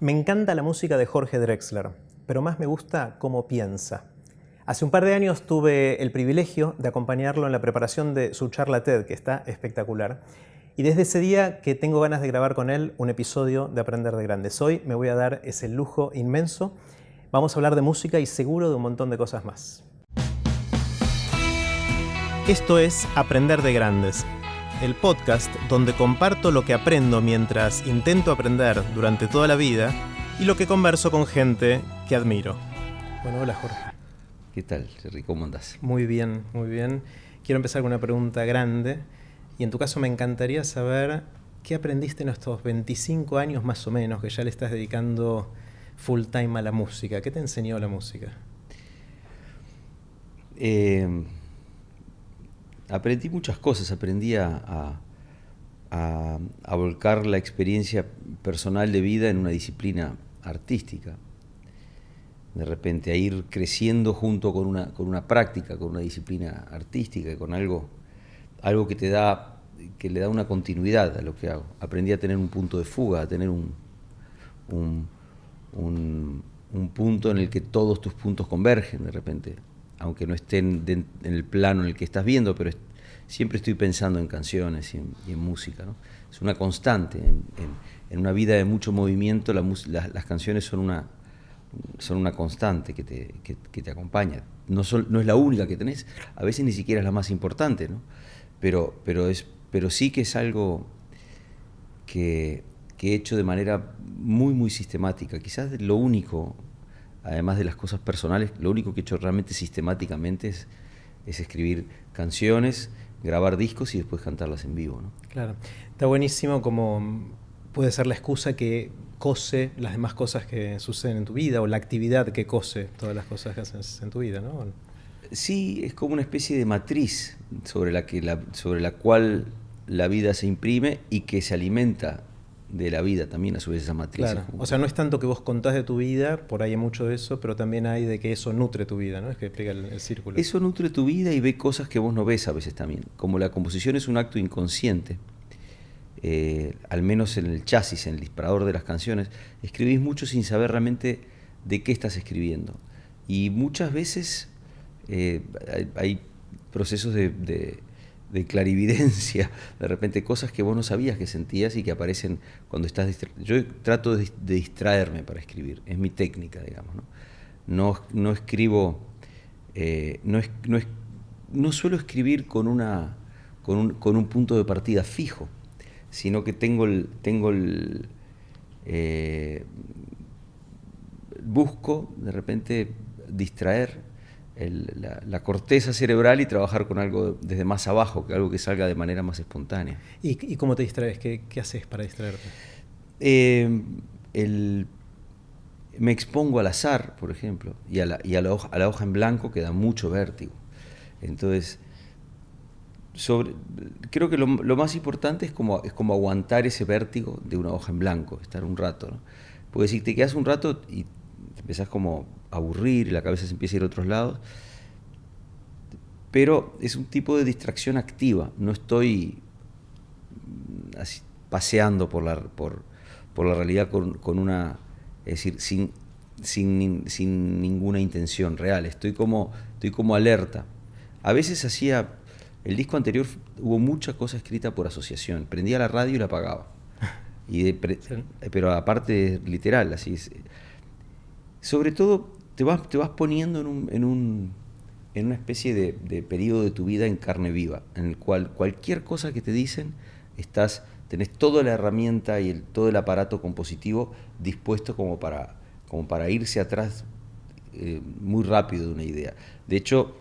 Me encanta la música de Jorge Drexler, pero más me gusta cómo piensa. Hace un par de años tuve el privilegio de acompañarlo en la preparación de su charla TED, que está espectacular. Y desde ese día que tengo ganas de grabar con él un episodio de Aprender de Grandes. Hoy me voy a dar ese lujo inmenso. Vamos a hablar de música y seguro de un montón de cosas más. Esto es Aprender de Grandes, el podcast donde comparto lo que aprendo mientras intento aprender durante toda la vida y lo que converso con gente que admiro. Bueno, hola Jorge. ¿Qué tal, Jerry? ¿Cómo andás? Muy bien, muy bien. Quiero empezar con una pregunta grande y en tu caso me encantaría saber qué aprendiste en estos 25 años más o menos que ya le estás dedicando full time a la música. ¿Qué te enseñó la música? Aprendí muchas cosas, aprendí a volcar la experiencia personal de vida en una disciplina artística. De repente a ir creciendo junto con una práctica, con una disciplina artística, con algo que le da una continuidad a lo que hago. Aprendí a tener un punto de fuga, a tener un punto en el que todos tus puntos convergen de repente, aunque no estén en el plano en el que estás viendo, pero siempre estoy pensando en canciones y en música, ¿no? Es una constante. En una vida de mucho movimiento, las canciones son una constante que te acompaña. No es la única que tenés, a veces ni siquiera es la más importante, ¿no? Pero sí que es algo que he hecho de manera muy, muy sistemática. Quizás lo único, además de las cosas personales, lo único que he hecho realmente sistemáticamente es escribir canciones, grabar discos y después cantarlas en vivo, ¿no? Claro, está buenísimo como puede ser la excusa que cose las demás cosas que suceden en tu vida o la actividad que cose todas las cosas que haces en tu vida, ¿no? Sí, es como una especie de matriz sobre la cual la vida se imprime y que se alimenta de la vida también, a su vez, esa matriz. Claro, o sea, no es tanto que vos contás de tu vida, por ahí hay mucho de eso, pero también hay de que eso nutre tu vida, ¿no? Es que explica el círculo. Eso nutre tu vida y ve cosas que vos no ves a veces también. Como la composición es un acto inconsciente, al menos en el chasis, en el disparador de las canciones, escribís mucho sin saber realmente de qué estás escribiendo. Y muchas veces hay procesos de clarividencia, de repente cosas que vos no sabías que sentías y que aparecen cuando estás distraído. Yo trato de distraerme para escribir, es mi técnica, digamos, ¿no? No escribo, no suelo escribir con un punto de partida fijo, sino que busco de repente distraer la corteza cerebral y trabajar con algo desde más abajo, que algo que salga de manera más espontánea. ¿Y cómo te distraes? ¿Qué haces para distraerte? Me expongo al azar, por ejemplo, y a la hoja en blanco, que da mucho vértigo. Entonces, creo que lo más importante es como aguantar ese vértigo de una hoja en blanco, estar un rato, ¿no? Porque si te quedas un rato y te empezás como a aburrir y la cabeza se empieza a ir a otros lados, pero es un tipo de distracción activa. No estoy así paseando por la realidad con una, es decir, sin ninguna intención real. Estoy como alerta. A veces el disco anterior hubo mucha cosa escrita por asociación. Prendía la radio y la apagaba. Pero aparte literal, así es. Sobre todo te vas poniendo en una especie de periodo de tu vida en carne viva, en el cual cualquier cosa que te dicen, tenés toda la herramienta y todo el aparato compositivo dispuesto como para irse atrás muy rápido de una idea. De hecho,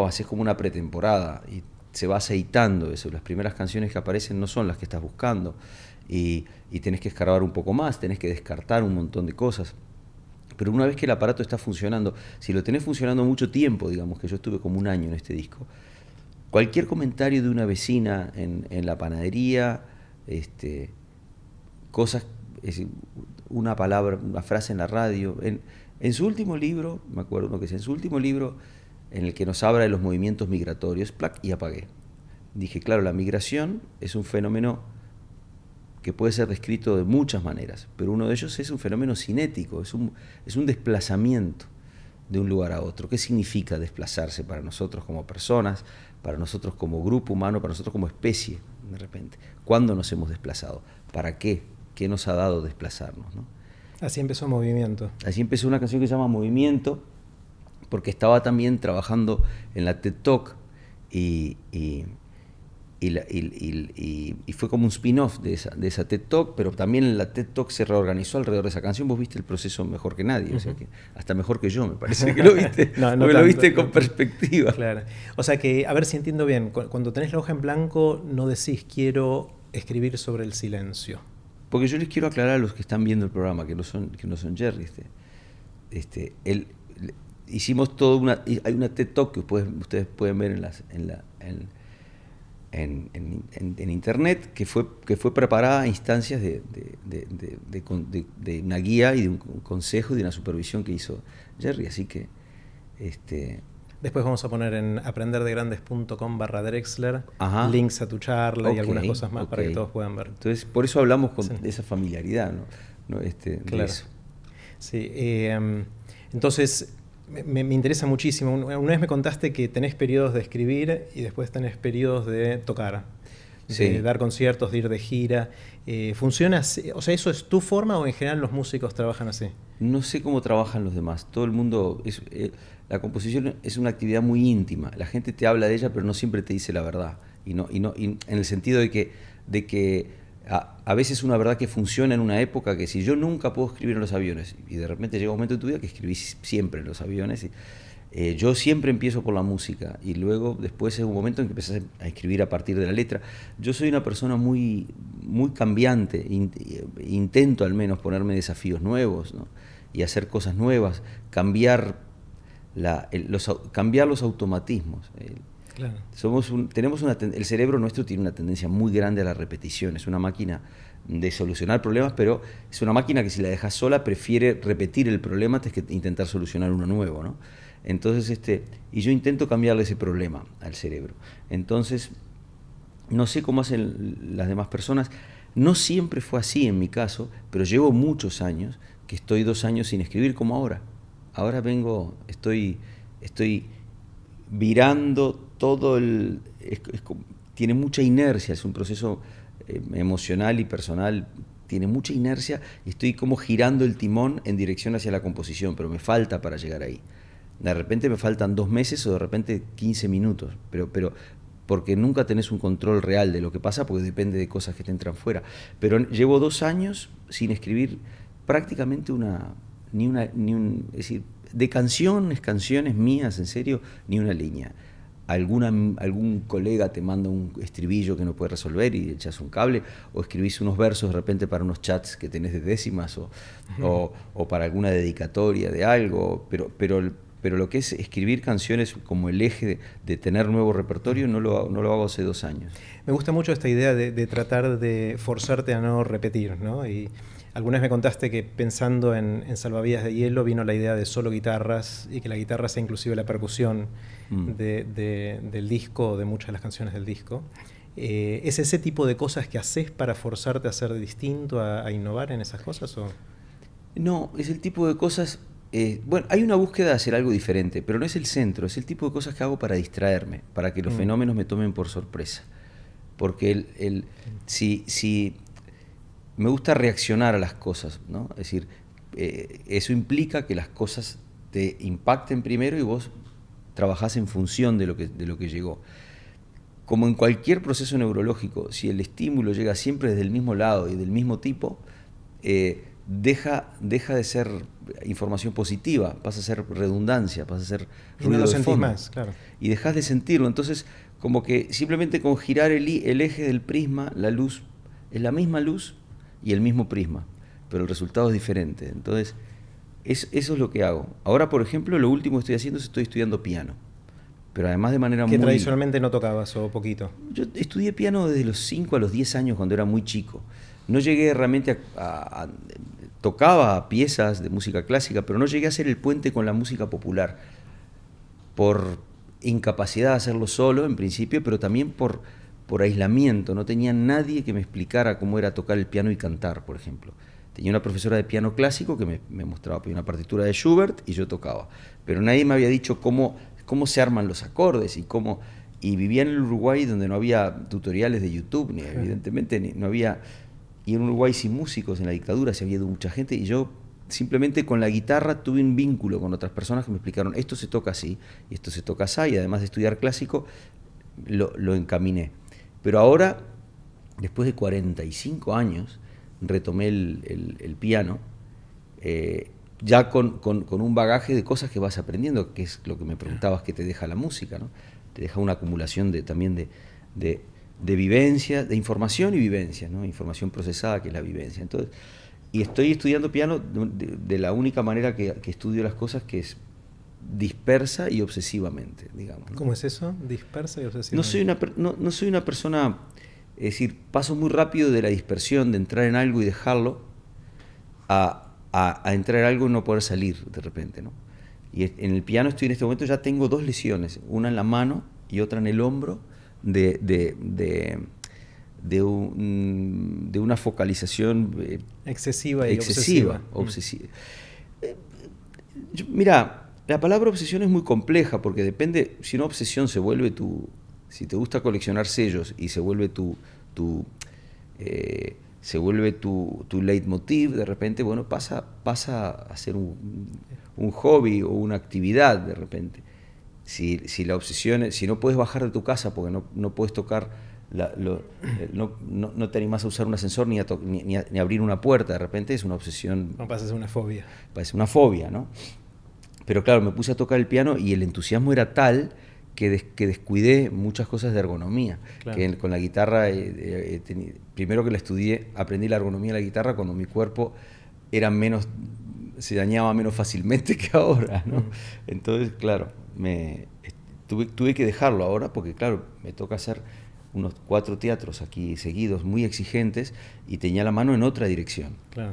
haces como una pretemporada y se va aceitando eso. Las primeras canciones que aparecen no son las que estás buscando y tenés que escarbar un poco más, tenés que descartar un montón de cosas. Pero una vez que el aparato está funcionando, si lo tenés funcionando mucho tiempo, digamos que yo estuve como un año en este disco, cualquier comentario de una vecina en la panadería, cosas, una palabra, una frase en la radio, en su último libro, me acuerdo que es en su último libro, en el que nos habla de los movimientos migratorios, ¡plac! Y apagué. Dije, claro, la migración es un fenómeno que puede ser descrito de muchas maneras, pero uno de ellos es un fenómeno cinético, es un desplazamiento de un lugar a otro. ¿Qué significa desplazarse para nosotros como personas, para nosotros como grupo humano, para nosotros como especie, de repente? ¿Cuándo nos hemos desplazado? ¿Para qué? ¿Qué nos ha dado desplazarnos, ¿no? Así empezó Movimiento. Así empezó una canción que se llama Movimiento, porque estaba también trabajando en la TED Talk y fue como un spin-off de esa TED Talk, pero también la TED Talk se reorganizó alrededor de esa canción. Vos viste el proceso mejor que nadie, o sea que hasta mejor que yo, me parece que lo viste, no porque tanto, lo viste con perspectiva. Claro. O sea que, a ver si entiendo bien, cuando tenés la hoja en blanco no decís quiero escribir sobre el silencio. Porque yo les quiero aclarar a los que están viendo el programa, que no son Jerry, hicimos hay una TED Talk que ustedes pueden ver en internet, que fue preparada a instancias de una guía y de un consejo y de una supervisión que hizo Jerry, así que después vamos a poner en aprenderdegrandes.com/Drexler links a tu charla y algunas cosas más para que todos puedan ver. Entonces, por eso hablamos de esa familiaridad, ¿no? Claro. De eso. Sí, entonces me interesa muchísimo. Una vez me contaste que tenés periodos de escribir y después tenés periodos de tocar, de dar conciertos, de ir de gira. ¿Funciona así? O sea, ¿eso es tu forma o en general los músicos trabajan así? No sé cómo trabajan los demás. Todo el mundo... la composición es una actividad muy íntima. La gente te habla de ella, pero no siempre te dice la verdad. Y en el sentido de que a veces una verdad que funciona en una época, que si yo nunca puedo escribir en los aviones, y de repente llega un momento en tu vida que escribís siempre en los aviones, yo siempre empiezo por la música, y luego después es un momento en que empezás a escribir a partir de la letra. Yo soy una persona muy, muy cambiante, intento al menos ponerme desafíos nuevos, ¿no? Y hacer cosas nuevas, cambiar los automatismos. Claro. El cerebro nuestro tiene una tendencia muy grande a la repetición. Es una máquina de solucionar problemas, pero es una máquina que si la dejas sola prefiere repetir el problema antes que intentar solucionar uno nuevo, ¿no? Entonces, y yo intento cambiarle ese problema al cerebro. Entonces, no sé cómo hacen las demás personas. No siempre fue así en mi caso, pero llevo muchos años, que estoy 2 años sin escribir como ahora. Ahora estoy virando todo tiene mucha inercia, es un proceso emocional y personal, tiene mucha inercia y estoy como girando el timón en dirección hacia la composición, pero me falta para llegar ahí. De repente me faltan 2 meses o de repente 15 minutos, pero porque nunca tenés un control real de lo que pasa, porque depende de cosas que te entran fuera. Pero llevo 2 años sin escribir prácticamente es decir, de canciones mías, en serio, ni una línea. Algún colega te manda un estribillo que no puede resolver y echas un cable, o escribís unos versos de repente para unos chats que tenés de décimas, o para alguna dedicatoria de algo, pero lo que es escribir canciones como el eje de tener nuevo repertorio no lo hago hace 2 años. Me gusta mucho esta idea de tratar de forzarte a no repetir, ¿no? Y alguna vez me contaste que pensando en Salvavidas de Hielo vino la idea de solo guitarras y que la guitarra sea inclusive la percusión del disco, de muchas de las canciones del disco. ¿Es ese tipo de cosas que haces para forzarte a ser distinto, a innovar en esas cosas? ¿O? No, es el tipo de cosas... bueno, hay una búsqueda de hacer algo diferente, pero no es el centro, es el tipo de cosas que hago para distraerme, para que los fenómenos me tomen por sorpresa. Porque si me gusta reaccionar a las cosas, ¿no? Es decir, eso implica que las cosas te impacten primero y vos trabajás en función de lo que llegó. Como en cualquier proceso neurológico, si el estímulo llega siempre desde el mismo lado y del mismo tipo, deja de ser información positiva, pasa a ser redundancia, pasa a ser ruido de fondo. Más, claro. Y dejas de sentirlo. Entonces, como que simplemente con girar el eje del prisma, la luz es la misma luz y el mismo prisma, pero el resultado es diferente. Entonces, eso es lo que hago. Ahora, por ejemplo, lo último que estoy haciendo es estoy estudiando piano, pero además de manera muy... ¿Que tradicionalmente no tocabas o poquito? Yo estudié piano desde los 5 a los 10 años cuando era muy chico. No llegué realmente tocaba piezas de música clásica, pero no llegué a hacer el puente con la música popular por incapacidad de hacerlo solo en principio, pero también por por aislamiento, no tenía nadie que me explicara cómo era tocar el piano y cantar, por ejemplo. Tenía una profesora de piano clásico que me mostraba una partitura de Schubert y yo tocaba, pero nadie me había dicho cómo se arman los acordes y vivía en el Uruguay donde no había tutoriales de YouTube, ni evidentemente no había, y en Uruguay sin músicos, en la dictadura se había ido mucha gente, y yo simplemente con la guitarra tuve un vínculo con otras personas que me explicaron, esto se toca así, y esto se toca así, y además de estudiar clásico, lo encaminé. Pero ahora, después de 45 años, retomé el piano, ya con un bagaje de cosas que vas aprendiendo, que es lo que me preguntabas que te deja la música, ¿no? Te deja una acumulación también de vivencia, de información y vivencia, ¿no? Información procesada, que es la vivencia. Entonces, y estoy estudiando piano de la única manera que estudio las cosas, que es dispersa y obsesivamente, digamos, ¿no? ¿Cómo es eso? Dispersa y obsesivamente. No soy una persona, es decir, paso muy rápido de la dispersión, de entrar en algo y dejarlo, a entrar en algo y no poder salir de repente, ¿no? Y en el piano en este momento ya tengo 2 lesiones, una en la mano y otra en el hombro, de una focalización excesiva y obsesiva. Mira, la palabra obsesión es muy compleja porque depende, si una obsesión se vuelve si te gusta coleccionar sellos y se vuelve tu leitmotiv, de repente, bueno, pasa a ser un hobby o una actividad de repente. Si la obsesión es, si no puedes bajar de tu casa porque no puedes tocar, no te animas a usar un ascensor ni a abrir una puerta, de repente es una obsesión. No, pasa a ser una fobia. Parece una fobia, ¿no? Pero claro, me puse a tocar el piano y el entusiasmo era tal que descuidé muchas cosas de ergonomía. Claro. Que con la guitarra, primero que la estudié, aprendí la ergonomía de la guitarra cuando mi cuerpo se dañaba menos fácilmente que ahora, ¿no? Entonces, claro, tuve que dejarlo ahora porque, claro, me toca hacer unos 4 teatros aquí seguidos, muy exigentes, y tenía la mano en otra dirección. Claro.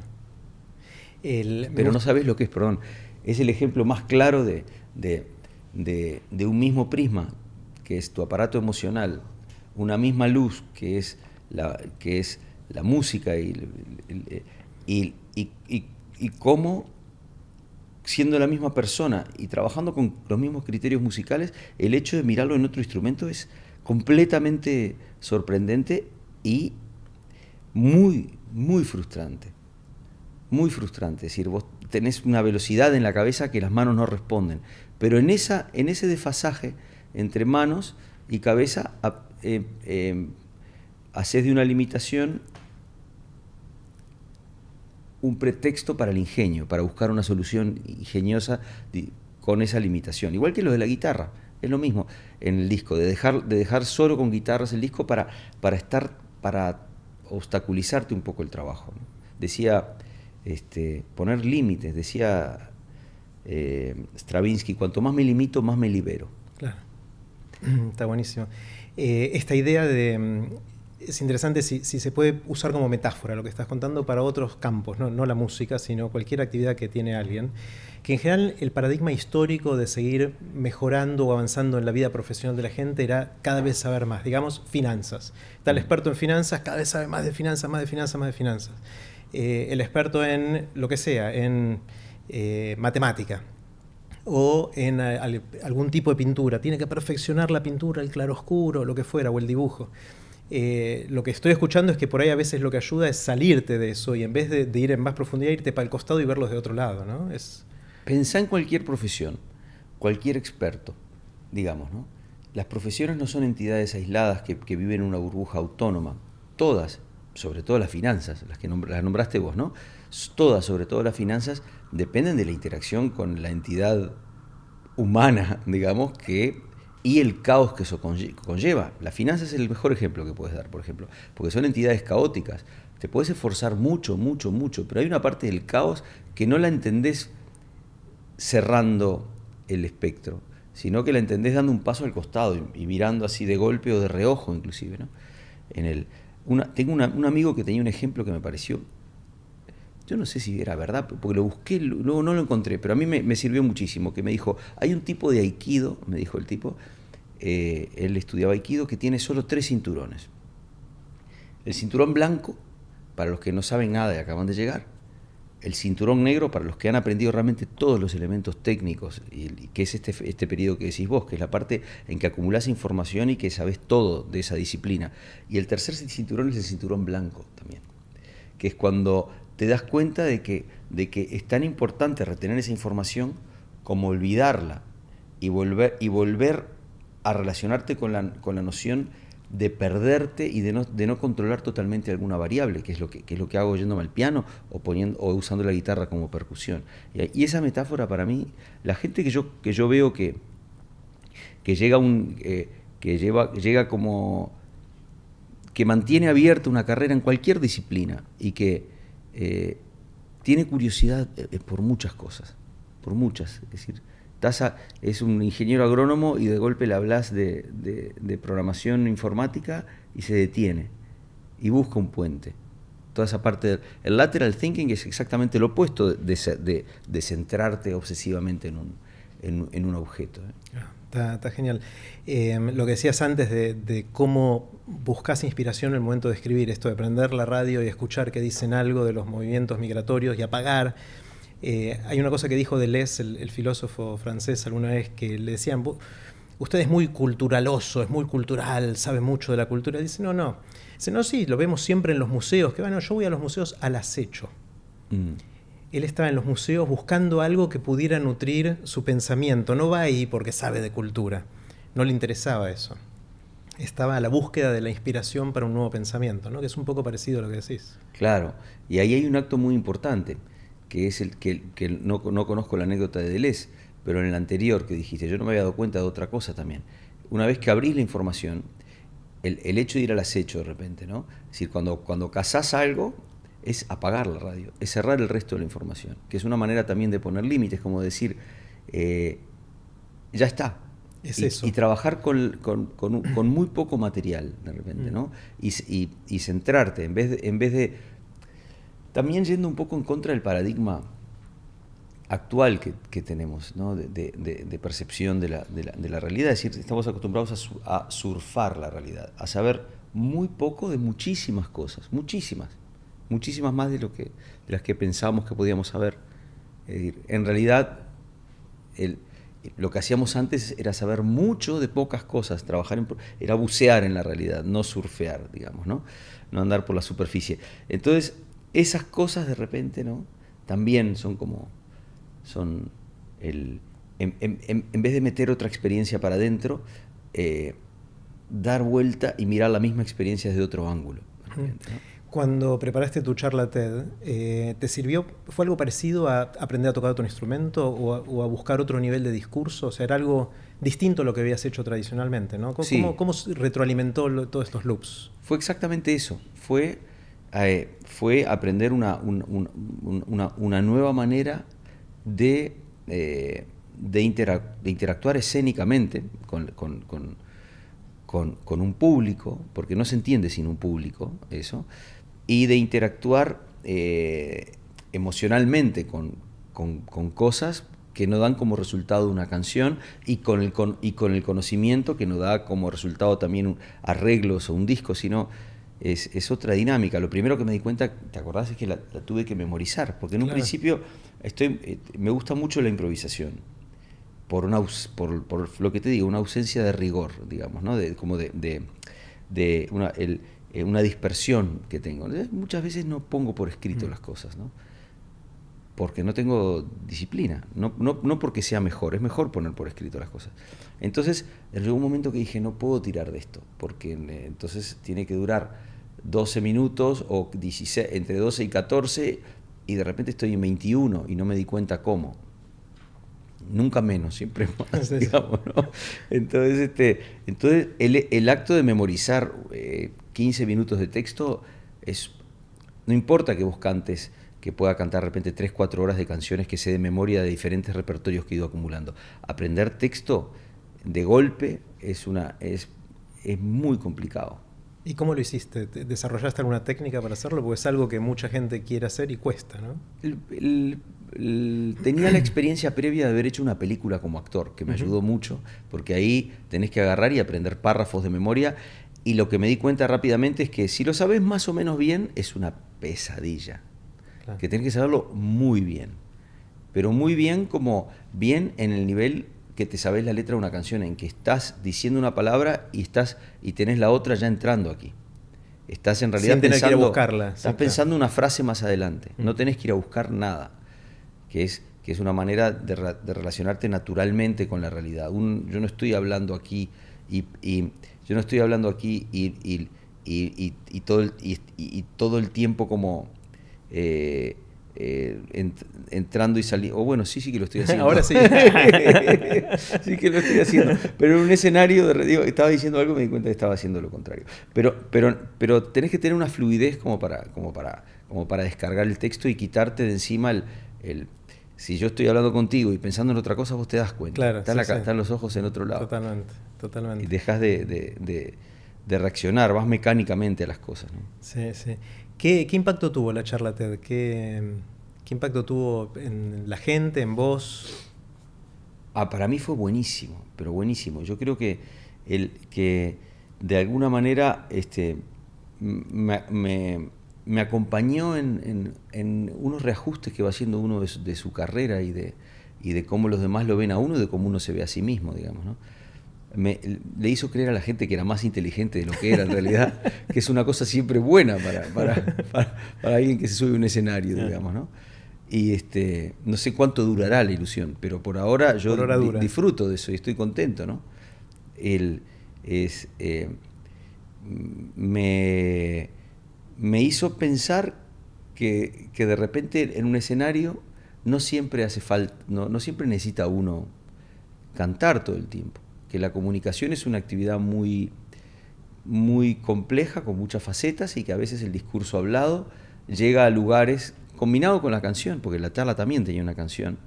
Pero no sabes lo que es, perdón, es el ejemplo más claro de un mismo prisma, que es tu aparato emocional, una misma luz, que es la música, y cómo, siendo la misma persona y trabajando con los mismos criterios musicales, el hecho de mirarlo en otro instrumento es completamente sorprendente y muy, muy frustrante. Muy frustrante. Es decir, vos tenés una velocidad en la cabeza que las manos no responden. Pero en ese desfasaje entre manos y cabeza, haces de una limitación un pretexto para el ingenio, para buscar una solución ingeniosa con esa limitación. Igual que lo de la guitarra, es lo mismo en el disco, de dejar solo con guitarras el disco para obstaculizarte un poco el trabajo, ¿no? Decía, poner límites, decía Stravinsky, cuanto más me limito, más me libero. Claro, está buenísimo. Esta idea es interesante si se puede usar como metáfora lo que estás contando para otros campos, no la música, sino cualquier actividad que tiene alguien, que en general el paradigma histórico de seguir mejorando o avanzando en la vida profesional de la gente era cada vez saber más, digamos, finanzas. Está el experto en finanzas, cada vez sabe más de finanzas, más de finanzas, más de finanzas. El experto en lo que sea, en matemática o en algún tipo de pintura, tiene que perfeccionar la pintura, el claroscuro, lo que fuera, o el dibujo. Lo que estoy escuchando es que por ahí a veces lo que ayuda es salirte de eso y en vez de ir en más profundidad, irte para el costado y verlos de otro lado, ¿no? Pensá en cualquier profesión, cualquier experto, digamos, ¿no? Las profesiones no son entidades aisladas que viven en una burbuja autónoma. Todas, sobre todo las finanzas, las nombraste vos, ¿no? Todas, sobre todo las finanzas, dependen de la interacción con la entidad humana, digamos, y el caos que eso conlleva. La finanza es el mejor ejemplo que puedes dar, por ejemplo, porque son entidades caóticas. Te puedes esforzar mucho, mucho, mucho, pero hay una parte del caos que no la entendés cerrando el espectro, sino que la entendés dando un paso al costado y mirando así de golpe o de reojo inclusive, ¿no? Tengo un amigo que tenía un ejemplo que me pareció, yo no sé si era verdad, porque lo busqué, luego no lo encontré, pero a mí me sirvió muchísimo, que me dijo, hay un tipo de aikido, me dijo el tipo, él estudiaba Aikido, que tiene solo 3 cinturones. El cinturón blanco, para los que no saben nada y acaban de llegar. El cinturón negro, para los que han aprendido realmente todos los elementos técnicos, y que es este periodo que decís vos, que es la parte en que acumulás información y que sabés todo de esa disciplina. Y el tercer cinturón es el cinturón blanco también, que es cuando te das cuenta de que es tan importante retener esa información como olvidarla y volver a relacionarte con la noción de perderte y de no controlar totalmente alguna variable, que es lo que hago yéndome al piano o usando la guitarra como percusión. Y esa metáfora para mí, la gente que yo veo que llega como que mantiene abierta una carrera en cualquier disciplina y que tiene curiosidad por muchas cosas, por muchas, es decir, es un ingeniero agrónomo y de golpe le hablas de programación informática y se detiene y busca un puente. Toda esa parte el lateral thinking es exactamente lo opuesto de centrarte obsesivamente en un objeto. Está genial. Lo que decías antes de cómo buscas inspiración en el momento de escribir, esto de prender la radio y escuchar que dicen algo de los movimientos migratorios y apagar. Hay una cosa que dijo Deleuze, el filósofo francés, alguna vez, que le decían, usted es muy culturaloso, es muy cultural, sabe mucho de la cultura. Dice, no. Dice, no, sí, lo vemos siempre en los museos, que bueno, yo voy a los museos al acecho. Él estaba en los museos buscando algo que pudiera nutrir su pensamiento. No va ahí porque sabe de cultura, no le interesaba eso. Estaba a la búsqueda de la inspiración para un nuevo pensamiento, ¿no? Que es un poco parecido a lo que decís. Claro, y ahí hay un acto muy importante, que es el que no conozco la anécdota de Deleuze, pero en el anterior que dijiste, yo no me había dado cuenta de otra cosa también. Una vez que abrís la información, el hecho de ir al acecho de repente, ¿no? Es decir, cuando cazás algo, es apagar la radio, es cerrar el resto de la información, que es una manera también de poner límites, como decir, ya está. Y trabajar con muy poco material, de repente, ¿no? Y centrarte, en vez de también yendo un poco en contra del paradigma actual que tenemos, ¿no? de percepción de la realidad. Es decir, estamos acostumbrados a surfar la realidad, a saber muy poco de muchísimas cosas, muchísimas más de las que pensábamos que podíamos saber. Es decir, en realidad, lo que hacíamos antes era saber mucho de pocas cosas, era bucear en la realidad, no surfear, digamos, ¿no? No andar por la superficie. Entonces, esas cosas de repente, ¿no? También en vez de meter otra experiencia para adentro, dar vuelta y mirar la misma experiencia desde otro ángulo. De repente, ¿no? Cuando preparaste tu charla TED, ¿te sirvió? ¿Fue algo parecido a aprender a tocar otro instrumento o a buscar otro nivel de discurso? O sea, era algo distinto a lo que habías hecho tradicionalmente, ¿no? ¿Cómo retroalimentó todos estos loops? Fue exactamente eso. Fue aprender una nueva manera de interactuar escénicamente con un público, porque no se entiende sin un público eso, y de interactuar emocionalmente con cosas que no dan como resultado una canción y con el conocimiento que no da como resultado también arreglos o un disco, sino es otra dinámica. Lo primero que me di cuenta, ¿te acordás? Es que la tuve que memorizar, porque en un principio me gusta mucho la improvisación, por lo que te digo, una ausencia de rigor, digamos, ¿no? Una dispersión que tengo. Muchas veces no pongo por escrito las cosas, ¿no? Porque no tengo disciplina, no porque sea mejor, es mejor poner por escrito las cosas. Entonces, llegó un momento que dije, no puedo tirar de esto, porque entonces tiene que durar 12 minutos o 16, entre 12 y 14, y de repente estoy en 21 y no me di cuenta cómo. Nunca menos, siempre más, digamos, ¿no? Entonces, el acto de memorizar 15 minutos de texto no importa que vos cantes, que pueda cantar de repente 3, 4 horas de canciones que sé de memoria de diferentes repertorios que he ido acumulando. Aprender texto de golpe es muy complicado. ¿Y cómo lo hiciste? ¿Desarrollaste alguna técnica para hacerlo? Porque es algo que mucha gente quiere hacer y cuesta, ¿no? Tenía la experiencia previa de haber hecho una película como actor, que me ayudó mucho, porque ahí tenés que agarrar y aprender párrafos de memoria, y lo que me di cuenta rápidamente es que si lo sabes más o menos bien, es una pesadilla, claro, que tenés que saberlo muy bien, pero muy bien, como bien en el nivel que te sabés la letra de una canción, en que estás diciendo una palabra y tenés la otra ya entrando aquí. Estás en realidad pensando, que ir a buscarla. Estás pensando una frase más adelante. No tenés que ir a buscar nada, que es una manera de relacionarte naturalmente con la realidad. Yo no estoy hablando aquí y todo el tiempo como entrando y saliendo. Bueno, sí que lo estoy haciendo. Ahora sí. Sí que lo estoy haciendo. Pero en un escenario, estaba diciendo algo y me di cuenta que estaba haciendo lo contrario. Pero tenés que tener una fluidez como para descargar el texto y quitarte de encima si yo estoy hablando contigo y pensando en otra cosa, vos te das cuenta. Claro, Están los ojos en otro lado. Totalmente. Y dejas de reaccionar, vas mecánicamente a las cosas, ¿no? Sí. ¿Qué impacto tuvo la charla TED? ¿Qué impacto tuvo en la gente, en vos? Para mí fue buenísimo, pero buenísimo. Yo creo que de alguna manera me acompañó en unos reajustes que va haciendo uno de su carrera y de cómo los demás lo ven a uno y de cómo uno se ve a sí mismo, digamos, ¿no? Le hizo creer a la gente que era más inteligente de lo que era en realidad, que es una cosa siempre buena para alguien que se sube a un escenario, digamos, ¿no? Y no sé cuánto durará la ilusión, pero por ahora yo disfruto de eso y estoy contento, ¿no? Me hizo pensar que de repente en un escenario no siempre hace falta, no siempre necesita uno cantar todo el tiempo, que la comunicación es una actividad muy, muy compleja, con muchas facetas, y que a veces el discurso hablado llega a lugares, combinado con la canción, porque la charla también tenía una canción,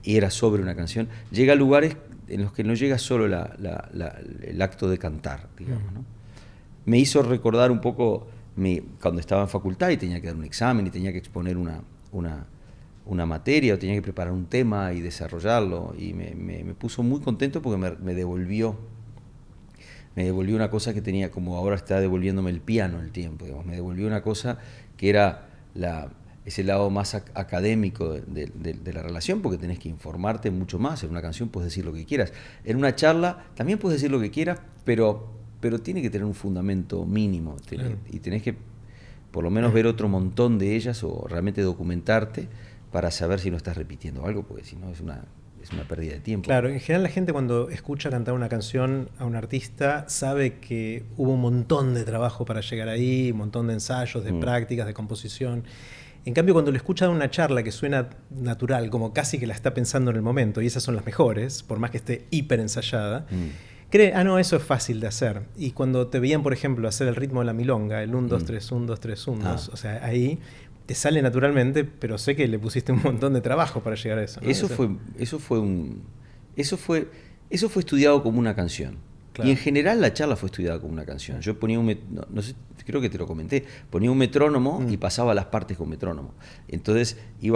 y era sobre una canción, llega a lugares en los que no llega solo el acto de cantar, digamos, ¿no? Me hizo recordar un poco cuando estaba en facultad y tenía que dar un examen y tenía que exponer una materia o tenía que preparar un tema y desarrollarlo, y me puso muy contento porque me devolvió una cosa que tenía, como ahora está devolviéndome el piano el tiempo, digamos. Me devolvió una cosa que era ese lado más académico de la relación, porque tenés que informarte mucho más. En una canción puedes decir lo que quieras, en una charla también puedes decir lo que quieras, pero tiene que tener un fundamento mínimo, y tenés que por lo menos ver otro montón de ellas o realmente documentarte para saber si no estás repitiendo algo, porque si no es una pérdida de tiempo. Claro, en general la gente cuando escucha cantar una canción a un artista sabe que hubo un montón de trabajo para llegar ahí, un montón de ensayos, de prácticas, de composición. En cambio, cuando lo escucha en una charla que suena natural, como casi que la está pensando en el momento, y esas son las mejores, por más que esté hiper ensayada, cree, no, eso es fácil de hacer. Y cuando te veían, por ejemplo, hacer el ritmo de la milonga, el 1, 2, 3, 1, 2, 3, 1, 2, o sea, ahí te sale naturalmente, pero sé que le pusiste un montón de trabajo para llegar a eso, ¿no? Eso fue estudiado como una canción. Claro. Y en general la charla fue estudiada como una canción. Yo ponía no sé, creo que te lo comenté, ponía un metrónomo y pasaba las partes con metrónomo. Entonces y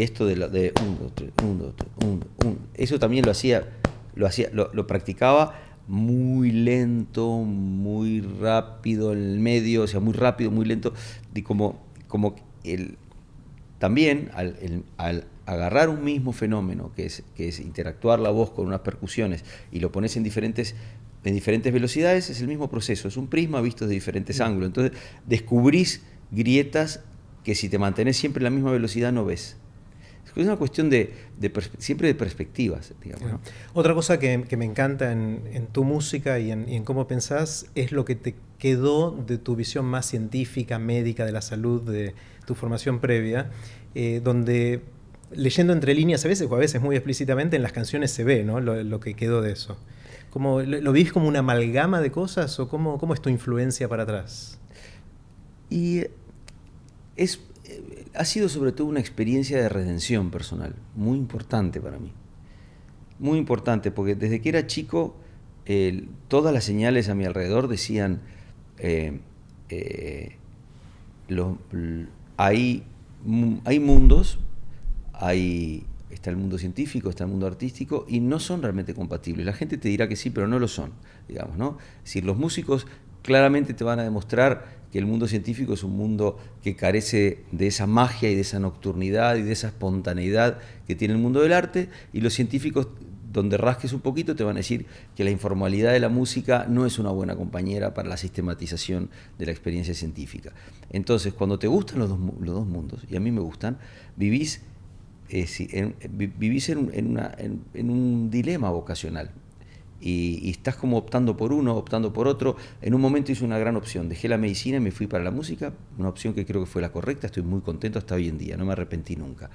esto de 1, 2, 3, 1, 2, 3, 1, 1, eso también lo practicaba muy lento, muy rápido en el medio, o sea, muy rápido, muy lento, y también al agarrar un mismo fenómeno, que es interactuar la voz con unas percusiones, y lo pones en diferentes velocidades, es el mismo proceso, es un prisma visto de diferentes ángulos. Entonces descubrís grietas que si te mantenés siempre en la misma velocidad no ves. Es una cuestión siempre de perspectivas, digamos, ¿no? Otra cosa que me encanta en tu música y en cómo pensás es lo que te quedó de tu visión más científica, médica, de la salud, de tu formación previa, donde leyendo entre líneas a veces, o a veces muy explícitamente, en las canciones se ve, ¿no? lo que quedó de eso. ¿Lo vivís como una amalgama de cosas o cómo es tu influencia para atrás? Y ha sido sobre todo una experiencia de redención personal, muy importante para mí. Muy importante, porque desde que era chico todas las señales a mi alrededor decían, eh, eh, hay mundos, está el mundo científico, está el mundo artístico, y no son realmente compatibles. La gente te dirá que sí, pero no lo son, digamos, ¿no? Es decir, los músicos claramente te van a demostrar que el mundo científico es un mundo que carece de esa magia y de esa nocturnidad y de esa espontaneidad que tiene el mundo del arte, y los científicos, donde rasques un poquito, te van a decir que la informalidad de la música no es una buena compañera para la sistematización de la experiencia científica. Entonces, cuando te gustan los dos mundos, y a mí me gustan, vivís en un dilema vocacional. Y estás como optando por uno, optando por otro. En un momento hice una gran opción, dejé la medicina y me fui para la música, una opción que creo que fue la correcta, estoy muy contento hasta hoy en día, no me arrepentí nunca.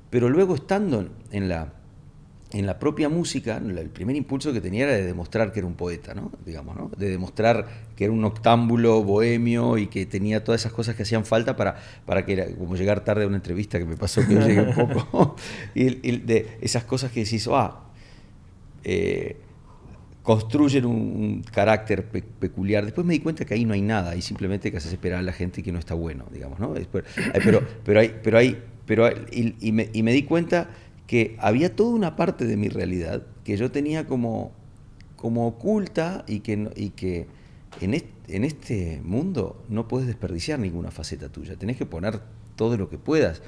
Pero luego, estando en la propia música, el primer impulso que tenía era de demostrar que era un poeta, ¿no? Digamos, ¿no? De demostrar que era un octámbulo bohemio y que tenía todas esas cosas que hacían falta para que era como llegar tarde a una entrevista que me pasó, que yo llegué un poco, y de esas cosas que decís, construyen un carácter peculiar. Después me di cuenta que ahí no hay nada, ahí simplemente que haces esperar a la gente que no está bueno, digamos, ¿no? Y me di cuenta que había toda una parte de mi realidad que yo tenía como oculta, y que en este mundo no puedes desperdiciar ninguna faceta tuya, tenés que poner todo lo que puedas,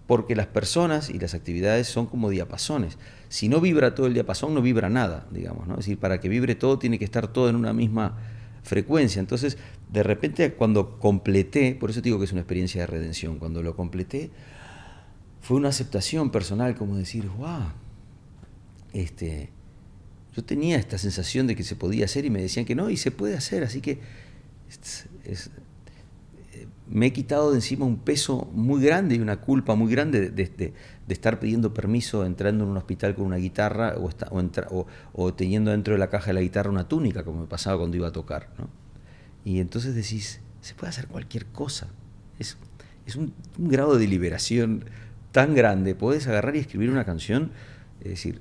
porque las personas y las actividades son como diapasones. Si no vibra todo el diapasón, no vibra nada, digamos, ¿no? Es decir, para que vibre todo tiene que estar todo en una misma frecuencia. Entonces, de repente, cuando completé, por eso digo que es una experiencia de redención, cuando lo completé, fue una aceptación personal, como decir, wow, yo tenía esta sensación de que se podía hacer y me decían que no, y se puede hacer, así que me he quitado de encima un peso muy grande y una culpa muy grande de estar pidiendo permiso entrando en un hospital con una guitarra o teniendo dentro de la caja de la guitarra una túnica, como me pasaba cuando iba a tocar, ¿no? Y entonces decís, se puede hacer cualquier cosa. Es un grado de liberación tan grande. Podés agarrar y escribir una canción, es decir,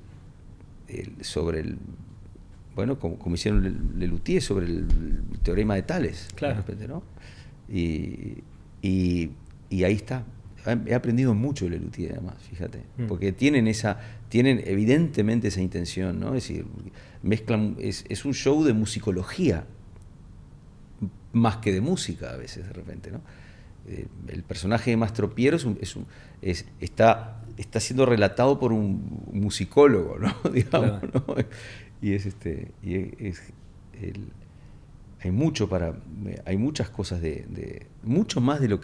sobre bueno, como hicieron Lelutier sobre el teorema de Tales, claro, de repente, ¿no? Y ahí está. He aprendido mucho de Lelutier, además, fíjate, porque tienen evidentemente esa intención, ¿no? Es decir, mezclan, es un show de musicología más que de música a veces, de repente, ¿no? El personaje de Mastro Piero está siendo relatado por un musicólogo, ¿no? Digamos, claro, ¿no? Hay muchas cosas mucho más de lo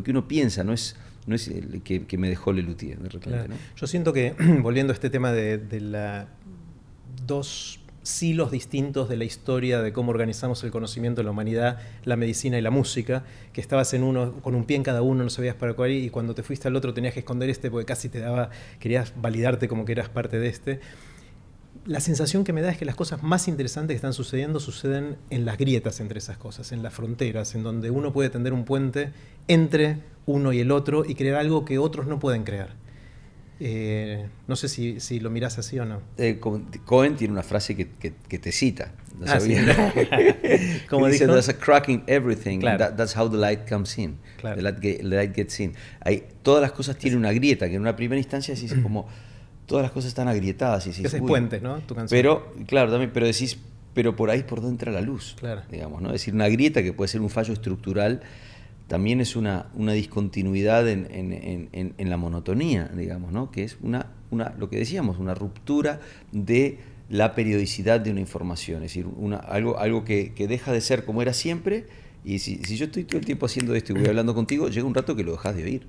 que uno piensa, no es el que me dejó Lelutier, de repente, claro, ¿no? Yo siento que, volviendo a este tema de dos silos distintos de la historia de cómo organizamos el conocimiento de la humanidad, la medicina y la música, que estabas en uno con un pie en cada uno, no sabías para cuál ir, y cuando te fuiste al otro tenías que esconder porque casi querías validarte como que eras parte de este. La sensación que me da es que las cosas más interesantes que están sucediendo suceden en las grietas entre esas cosas, en las fronteras, en donde uno puede tender un puente entre uno y el otro y crear algo que otros no pueden crear. No sé si lo mirás así o no. Cohen tiene una frase que te cita. ¿No sabía? Sí. Como dice, there's a crack in everything, claro, that's how the light comes in, claro, the light gets in. Todas las cosas tienen una grieta, que en una primera instancia decís como, todas las cosas están agrietadas. Y decís, ese es Puente, ¿no? Tu canción. Pero, claro, también, pero decís, pero por ahí es por donde entra la luz, claro, digamos, ¿no? Es decir, una grieta que puede ser un fallo estructural, también es una discontinuidad en la monotonía, digamos, ¿no? Que es lo que decíamos, una ruptura de la periodicidad de una información, es decir, algo que deja de ser como era siempre, y si yo estoy todo el tiempo haciendo esto y voy hablando contigo, llega un rato que lo dejas de oír,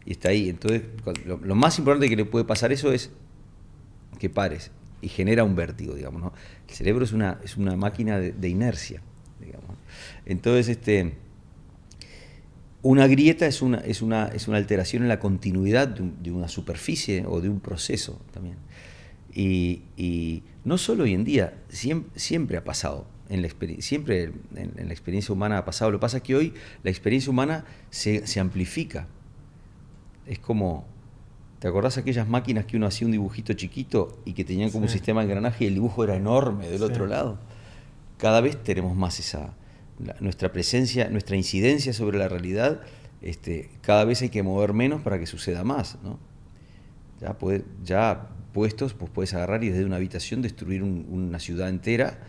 y está ahí. Entonces, lo más importante que le puede pasar eso es que pares, y genera un vértigo, digamos, ¿no? El cerebro es una máquina de inercia, digamos. Entonces, una grieta es una alteración en la continuidad de una superficie o de un proceso también. Y no solo hoy en día, siempre ha pasado. Siempre en la experiencia humana ha pasado. Lo que pasa es que hoy la experiencia humana se amplifica. Es como ¿Te acordás aquellas máquinas que uno hacía un dibujito chiquito y que tenían como un Sí. sistema de engranaje y el dibujo era enorme del Sí. otro lado? Cada vez tenemos más nuestra presencia, nuestra incidencia sobre la realidad, cada vez hay que mover menos para que suceda más, ¿no? Ya puestos, pues puedes agarrar y desde una habitación destruir una ciudad entera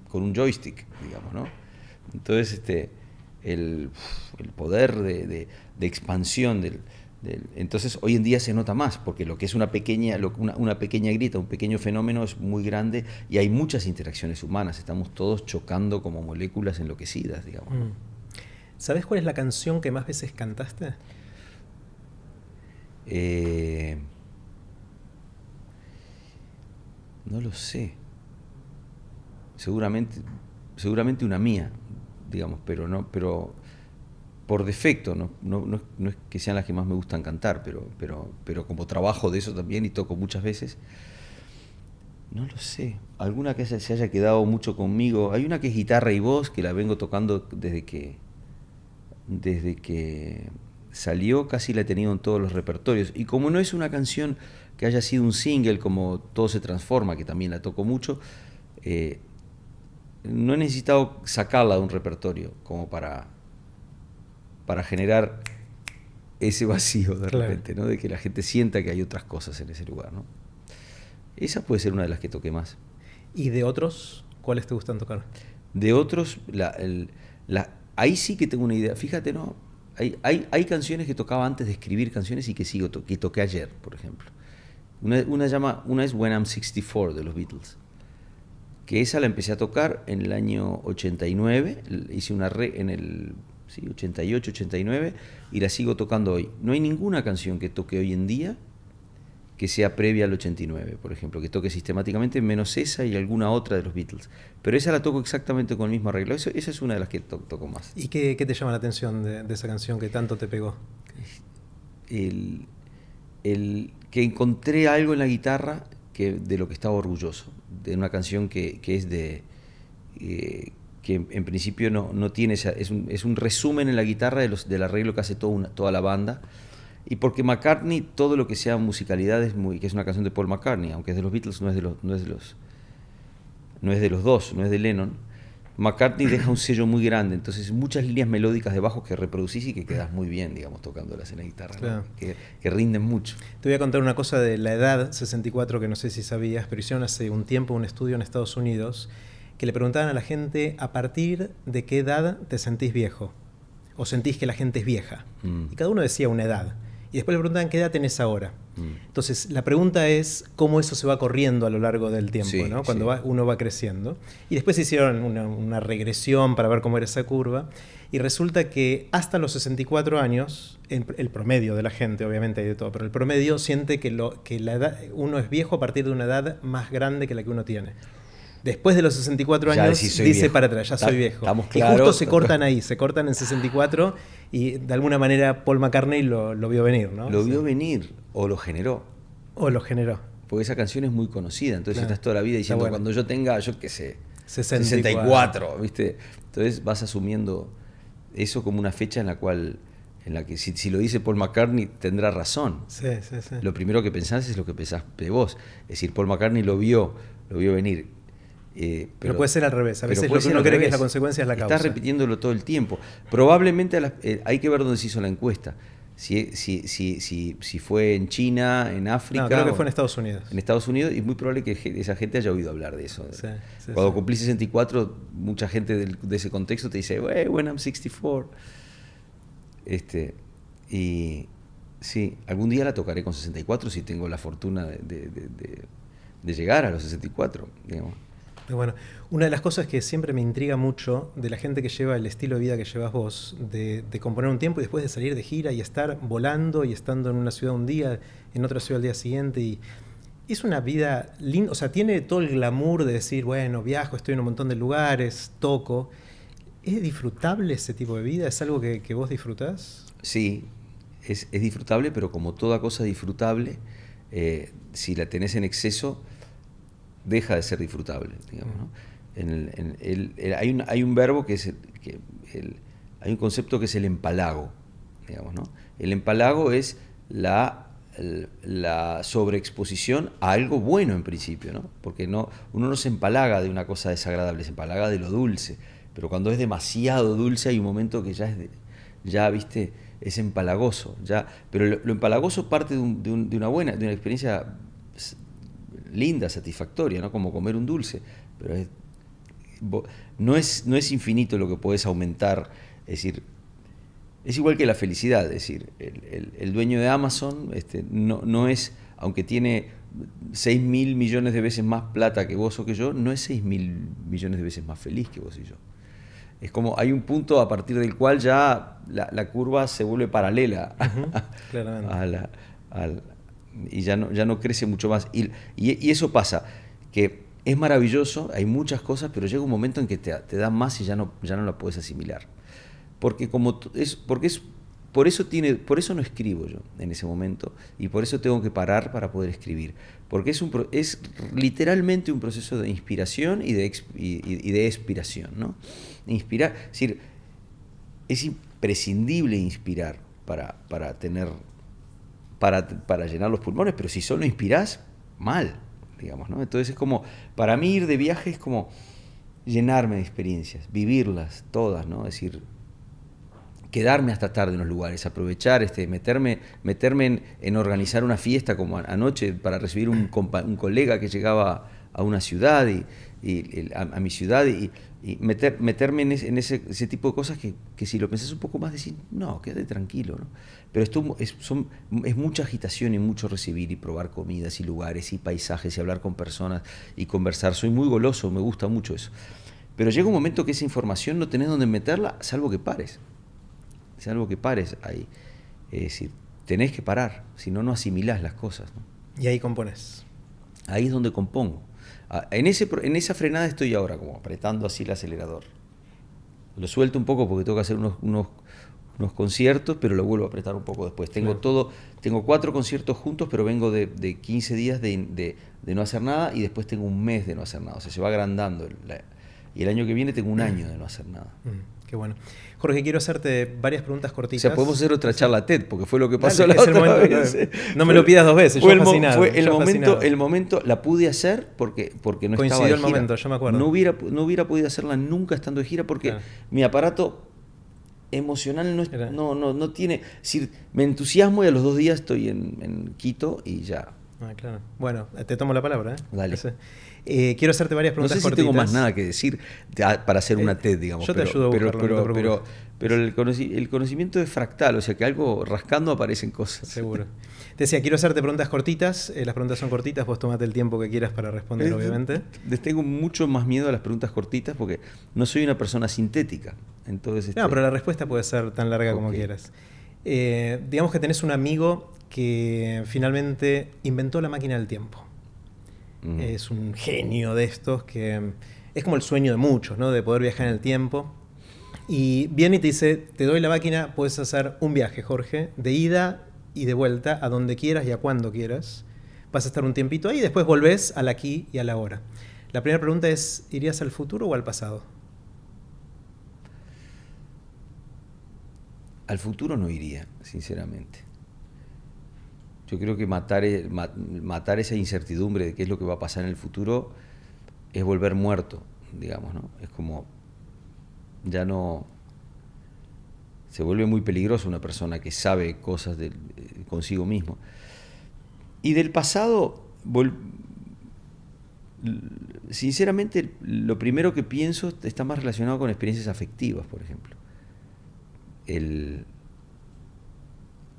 con un joystick, digamos, ¿no? Entonces, el poder de expansión entonces hoy en día se nota más, porque lo que es una pequeña grieta, un pequeño fenómeno es muy grande y hay muchas interacciones humanas, estamos todos chocando como moléculas enloquecidas, digamos. ¿Sabés cuál es la canción que más veces cantaste? No lo sé. Seguramente una mía, digamos, pero por defecto, no es que sean las que más me gustan cantar, pero como trabajo de eso también y toco muchas veces, no lo sé. Alguna que se haya quedado mucho conmigo. Hay una que es guitarra y voz, que la vengo tocando desde que salió, casi la he tenido en todos los repertorios. Y como no es una canción que haya sido un single como Todo se transforma, que también la toco mucho, no he necesitado sacarla de un repertorio como para generar ese vacío de repente, ¿no? De que la gente sienta que hay otras cosas en ese lugar, ¿no? Esa puede ser una de las que toqué más. ¿Y de otros, cuáles te gustan tocar? De otros, ahí sí que tengo una idea. Fíjate, ¿no? Hay canciones que tocaba antes de escribir canciones y que toqué ayer, por ejemplo. Una es When I'm 64 de los Beatles, que esa la empecé a tocar en el año 89, hice en el 88, 89, y la sigo tocando hoy. No hay ninguna canción que toque hoy en día que sea previa al 89, por ejemplo, que toque sistemáticamente, menos esa y alguna otra de los Beatles. Pero esa la toco exactamente con el mismo arreglo. Esa es una de las que toco más. ¿Y qué te llama la atención de esa canción que tanto te pegó? El que encontré algo en la guitarra de lo que estaba orgulloso, de una canción que es que en principio no tiene es un resumen en la guitarra del arreglo que hace toda la banda. Y porque McCartney, todo lo que sea musicalidad que es una canción de Paul McCartney, aunque es de los Beatles, no es de los dos, no es de Lennon. McCartney deja un sello muy grande, entonces muchas líneas melódicas de bajo que reproducís y que quedas muy bien, digamos, tocándolas en la guitarra, claro, ¿no? que rinden mucho. Te voy a contar una cosa de la edad 64 que no sé si sabías, pero hicieron hace un tiempo un estudio en Estados Unidos que le preguntaban a la gente a partir de qué edad te sentís viejo o sentís que la gente es vieja. Y cada uno decía una edad. Y después le preguntaban qué edad tenés ahora. Entonces, la pregunta es cómo eso se va corriendo a lo largo del tiempo, Sí, ¿no? Cuando sí. uno va creciendo. Y después hicieron una regresión para ver cómo era esa curva. Y resulta que hasta los 64 años, el promedio de la gente, obviamente hay de todo, pero el promedio siente que la edad, uno es viejo a partir de una edad más grande que la que uno tiene. Después de los 64 años, dice viejo. para atrás, ya soy viejo. Estamos Y claros. justo se cortan ahí, se cortan en 64 y de alguna manera Paul McCartney lo vio venir, ¿no? Lo vio venir o lo generó. O lo generó. Porque esa canción es muy conocida, entonces Claro. estás toda la vida diciendo, Está bueno. cuando yo tenga, yo qué sé, 64, ¿viste? Entonces vas asumiendo eso como una fecha en la que si lo dice Paul McCartney tendrá razón. Sí. Lo primero que pensás es lo que pensás de vos. Es decir, Paul McCartney lo vio venir. Pero puede ser al revés. A veces lo puede que ser uno al cree que es revés. la consecuencia es la causa. Estás repitiéndolo todo el tiempo. Probablemente hay que ver dónde se hizo la encuesta. Si fue en China, en África. No, creo que fue en Estados Unidos. En Estados Unidos, y es muy probable que esa gente haya oído hablar de eso. Sí, Cuando cumplís 64, mucha gente de ese contexto te dice, when I'm 64. Y sí, algún día la tocaré con 64 si tengo la fortuna de llegar a los 64, digamos. Bueno, una de las cosas que siempre me intriga mucho de la gente que lleva el estilo de vida que llevas vos, de componer un tiempo y después de salir de gira y estar volando y estando en una ciudad un día, en otra ciudad al día siguiente, y es una vida linda, o sea, tiene todo el glamour de decir, bueno, viajo, estoy en un montón de lugares, toco. ¿Es disfrutable ese tipo de vida? ¿Es algo que vos disfrutás? Sí, es disfrutable, pero como toda cosa disfrutable, si la tenés en exceso, deja de ser disfrutable, digamos, ¿no? Hay un verbo que es hay un concepto que es el empalago, digamos, ¿no? El empalago es la sobreexposición a algo bueno en principio, ¿no? Porque uno no se empalaga de una cosa desagradable, se empalaga de lo dulce. Pero cuando es demasiado dulce hay un momento que ya viste, es empalagoso. Pero lo empalagoso parte de una experiencia linda, satisfactoria, ¿no? Como comer un dulce. Pero no es infinito lo que podés aumentar. Es decir, es igual que la felicidad. Es decir, el dueño de Amazon no es, aunque tiene 6.000 millones de veces más plata que vos o que yo, no es 6.000 millones de veces más feliz que vos y yo. Es como hay un punto a partir del cual ya la curva se vuelve paralela claramente. y ya no crece mucho más. Y eso pasa, que es maravilloso, hay muchas cosas, pero llega un momento en que te da más y ya no la puedes asimilar. Porque por eso no escribo yo en ese momento, y por eso tengo que parar para poder escribir. Porque es literalmente un proceso de inspiración y de expiración, ¿no? Inspirar, es decir, es imprescindible inspirar para llenar los pulmones, pero si solo inspirás, mal, digamos, ¿no? Entonces es como, para mí ir de viaje es como llenarme de experiencias, vivirlas todas, ¿no? Es decir, quedarme hasta tarde en los lugares, aprovechar, meterme en organizar una fiesta como anoche para recibir un colega que llegaba a una ciudad a mi ciudad y meterme en ese tipo de cosas que si lo pensás un poco más decís, no, quédate tranquilo, ¿no? Pero esto es mucha agitación y mucho recibir y probar comidas y lugares y paisajes y hablar con personas y conversar. Soy muy goloso, me gusta mucho eso. Pero llega un momento que esa información no tenés dónde meterla, salvo que pares. Salvo que pares ahí. Es decir, tenés que parar, si no, no asimilás las cosas, ¿no? Y ahí compones. Ahí es donde compongo. En esa frenada estoy ahora, como apretando así el acelerador. Lo suelto un poco porque tengo que hacer unos conciertos, pero lo vuelvo a apretar un poco después. Tengo 4 conciertos juntos, pero vengo de 15 días de no hacer nada y después tengo un mes de no hacer nada. O sea, se va agrandando. Y el año que viene tengo un año de no hacer nada. Qué bueno. Jorge, quiero hacerte varias preguntas cortitas. O sea, podemos hacer otra charla TED, porque fue lo que pasó la otra vez. No me lo pidas 2 veces, yo fascinado. Fue el momento, la pude hacer porque no coincidió estaba de gira. el momento, yo me acuerdo. No hubiera podido hacerla nunca estando de gira porque mi aparato emocional no tiene... Es decir, me entusiasmo y a los 2 días estoy en Quito y ya. Claro. Bueno, te tomo la palabra, ¿eh? Dale. Quiero hacerte varias preguntas cortitas. No sé si tengo más nada que decir para hacer una TED, digamos. Yo te ayudo a buscarlo, pero el conocimiento es fractal, o sea que algo rascando aparecen cosas. Seguro. Te decía, quiero hacerte preguntas cortitas. Las preguntas son cortitas, vos tomate el tiempo que quieras para responder, obviamente. Les tengo mucho más miedo a las preguntas cortitas porque no soy una persona sintética. Entonces, no, pero la respuesta puede ser tan larga como quieras. Digamos que tenés un amigo que finalmente inventó la máquina del tiempo. Es un genio de estos que es como el sueño de muchos, ¿no? De poder viajar en el tiempo. Y viene y te dice, te doy la máquina, puedes hacer un viaje, Jorge, de ida y de vuelta a donde quieras y a cuando quieras. Vas a estar un tiempito ahí y después volvés al aquí y a la ahora. La primera pregunta es, ¿irías al futuro o al pasado? Al futuro no iría, sinceramente. Yo creo que matar esa incertidumbre de qué es lo que va a pasar en el futuro es volver muerto, digamos, ¿no? Es como, ya no... Se vuelve muy peligroso una persona que sabe cosas consigo mismo. Y del pasado, sinceramente, lo primero que pienso está más relacionado con experiencias afectivas, por ejemplo.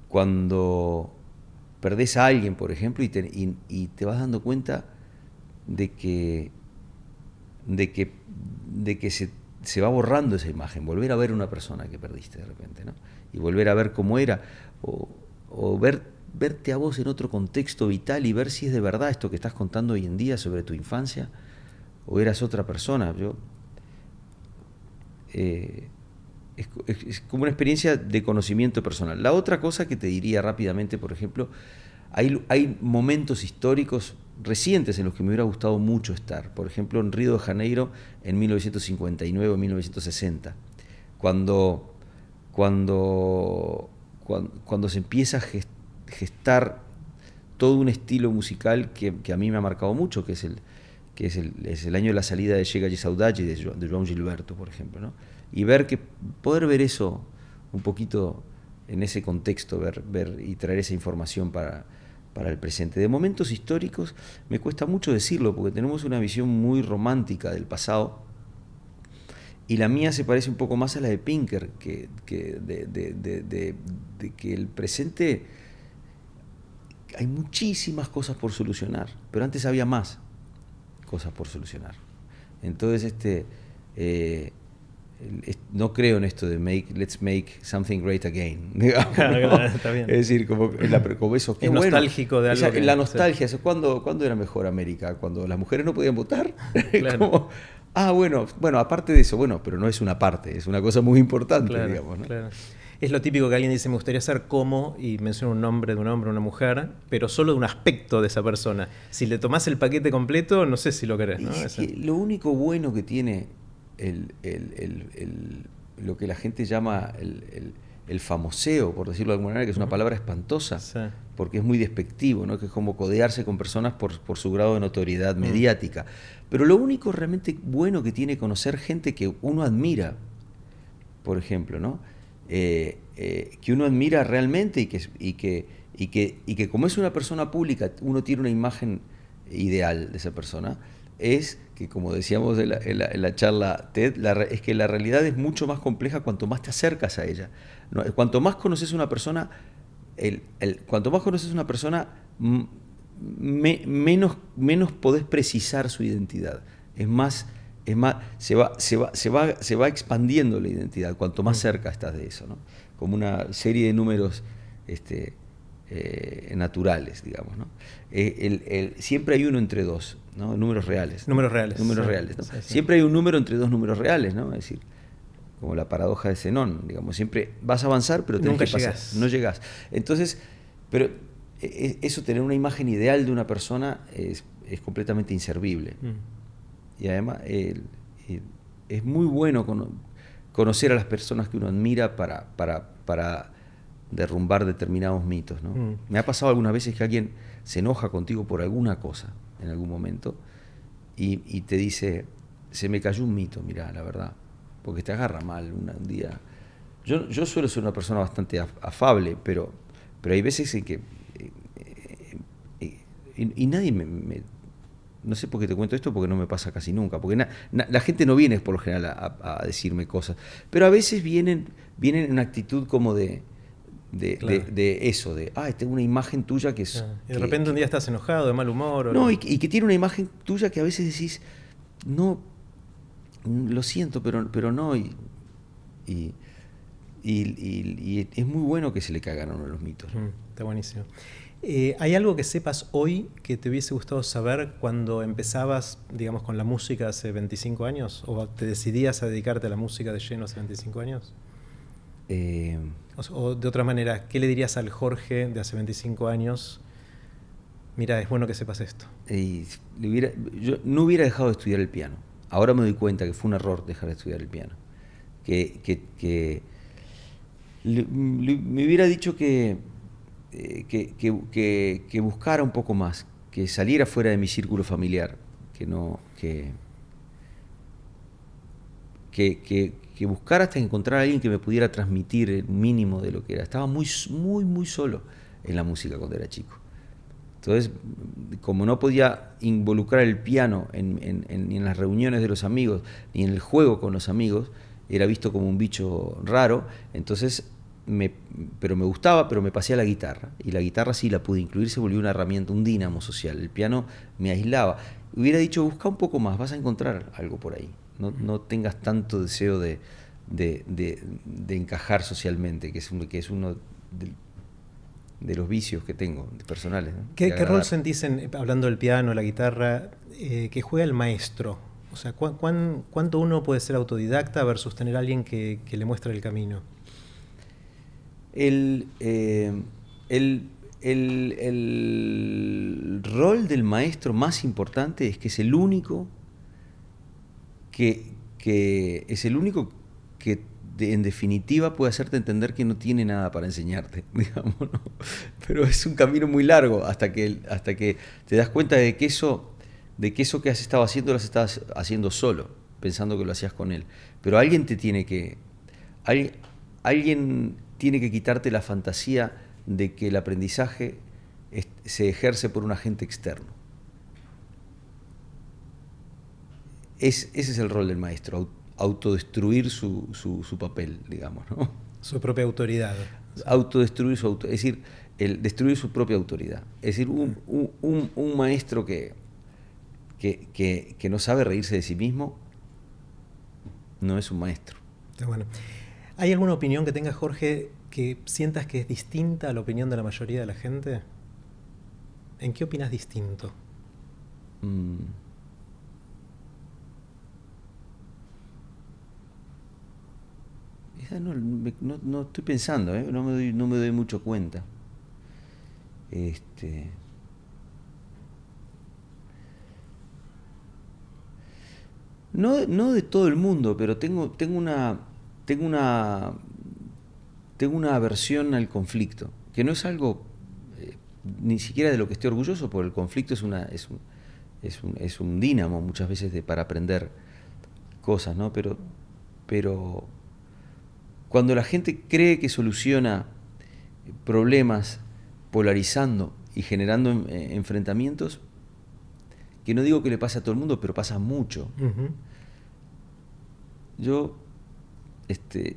Cuando perdés a alguien, por ejemplo, y te vas dando cuenta de que se va borrando esa imagen, volver a ver una persona que perdiste de repente, ¿no? Y volver a ver cómo era, o verte a vos en otro contexto vital y ver si es de verdad esto que estás contando hoy en día sobre tu infancia, o eras otra persona. Es como una experiencia de conocimiento personal. La otra cosa que te diría rápidamente, por ejemplo, hay momentos históricos recientes en los que me hubiera gustado mucho estar. Por ejemplo, en Río de Janeiro en 1959 o 1960, cuando se empieza gestar todo un estilo musical que a mí me ha marcado mucho, que es el año de la salida de Chega e Saudade de João Gilberto, por ejemplo, ¿no? Y poder ver eso un poquito en ese contexto, ver y traer esa información para el presente. De momentos históricos me cuesta mucho decirlo, porque tenemos una visión muy romántica del pasado, y la mía se parece un poco más a la de Pinker, que el presente hay muchísimas cosas por solucionar, pero antes había más cosas por solucionar. Entonces, no creo en esto de let's make something great again, digamos, ¿no? Claro, está bien. Es decir, como eso, es nostálgico de algo. La nostalgia, sí. ¿Cuándo era mejor América? ¿Cuando las mujeres no podían votar? Claro. Bueno, aparte de eso, pero no es una parte, es una cosa muy importante, claro, digamos, ¿no? Claro. Es lo típico que alguien dice, me gustaría ser como, y menciona un nombre de un hombre o una mujer, pero solo de un aspecto de esa persona. Si le tomás el paquete completo, no sé si lo querés, ¿no? Lo único bueno que tiene lo que la gente llama el famoseo, por decirlo de alguna manera, que es una palabra espantosa, sí, porque es muy despectivo, ¿no? Que es como codearse con personas por su grado de notoriedad mediática. Pero lo único realmente bueno que tiene conocer gente que uno admira, por ejemplo, ¿no? Que uno admira realmente y que como es una persona pública, uno tiene una imagen ideal de esa persona, es que, como decíamos en la charla TED, es que la realidad es mucho más compleja cuanto más te acercas a ella, ¿no? Cuanto más conoces a una persona, cuanto más conoces a una persona, menos podés precisar su identidad. Es más, se va expandiendo la identidad cuanto más cerca estás de eso, ¿no? Como una serie de números naturales, digamos, ¿no? Siempre hay uno entre dos, ¿no? Números reales. Números reales. Números reales, ¿no? Sí. Siempre hay un número entre dos números reales, ¿no? Es decir, como la paradoja de Zenón, digamos, siempre vas a avanzar, pero tenés que pasar. No llegás. Entonces, pero eso, tener una imagen ideal de una persona es completamente inservible. Y además es muy bueno conocer a las personas que uno admira para derrumbar determinados mitos, ¿no? Me ha pasado algunas veces que alguien se enoja contigo por alguna cosa en algún momento y te dice, se me cayó un mito, mirá, la verdad, porque te agarra mal un día. Yo suelo ser una persona bastante afable, pero hay veces en que y nadie no sé por qué te cuento esto, porque no me pasa casi nunca, porque la gente no viene por lo general a decirme cosas, pero a veces vienen en una actitud como de eso, tengo una imagen tuya que es... Y de repente un día estás enojado, de mal humor. No, y que tiene una imagen tuya que a veces decís, no, lo siento, pero no, y es muy bueno que se le cagan a uno los mitos. Está buenísimo. ¿Hay algo que sepas hoy que te hubiese gustado saber cuando empezabas, digamos, con la música hace 25 años? ¿O te decidías a dedicarte a la música de lleno hace 25 años? O de otra manera, ¿qué le dirías al Jorge de hace 25 años? Mira, es bueno que sepas esto. Yo no hubiera dejado de estudiar el piano. Ahora me doy cuenta que fue un error dejar de estudiar el piano. Me hubiera dicho que buscara un poco más, que saliera fuera de mi círculo familiar, que buscara hasta encontrar a alguien que me pudiera transmitir el mínimo de lo que era. Estaba muy, muy, muy solo en la música cuando era chico. Entonces, como no podía involucrar el piano ni en las reuniones de los amigos, ni en el juego con los amigos, era visto como un bicho raro. Entonces, pero me gustaba, pero me pasé a la guitarra. Y la guitarra sí la pude incluir, se volvió una herramienta, un dínamo social. El piano me aislaba. Hubiera dicho, busca un poco más, vas a encontrar algo por ahí. No tengas tanto deseo de encajar socialmente, que es uno de los vicios que tengo personales, ¿no? ¿Qué rol sentís, hablando del piano, la guitarra, que juega el maestro? O sea, ¿cuánto uno puede ser autodidacta versus tener a alguien que le muestre el camino? El rol del maestro más importante es que es el único que en definitiva puede hacerte entender que no tiene nada para enseñarte, digamos, ¿no? Pero es un camino muy largo hasta que te das cuenta de que eso que has estado haciendo lo has estado haciendo solo, pensando que lo hacías con él. Pero alguien tiene que quitarte la fantasía de que el aprendizaje se ejerce por un agente externo. Ese es el rol del maestro, autodestruir su papel, digamos, ¿no? Su propia autoridad. Autodestruir es decir, destruir su propia autoridad. Es decir, un maestro que no sabe reírse de sí mismo no es un maestro. Bueno. ¿Hay alguna opinión que tenga, Jorge, que sientas que es distinta a la opinión de la mayoría de la gente? ¿En qué opinas distinto? No estoy pensando, no me doy mucho cuenta. No de todo el mundo, pero tengo una aversión al conflicto, que no es algo ni siquiera de lo que esté orgulloso, porque el conflicto es un dínamo muchas veces para aprender cosas, ¿no? Pero cuando la gente cree que soluciona problemas polarizando y generando enfrentamientos, que no digo que le pase a todo el mundo, pero pasa mucho. Uh-huh. Yo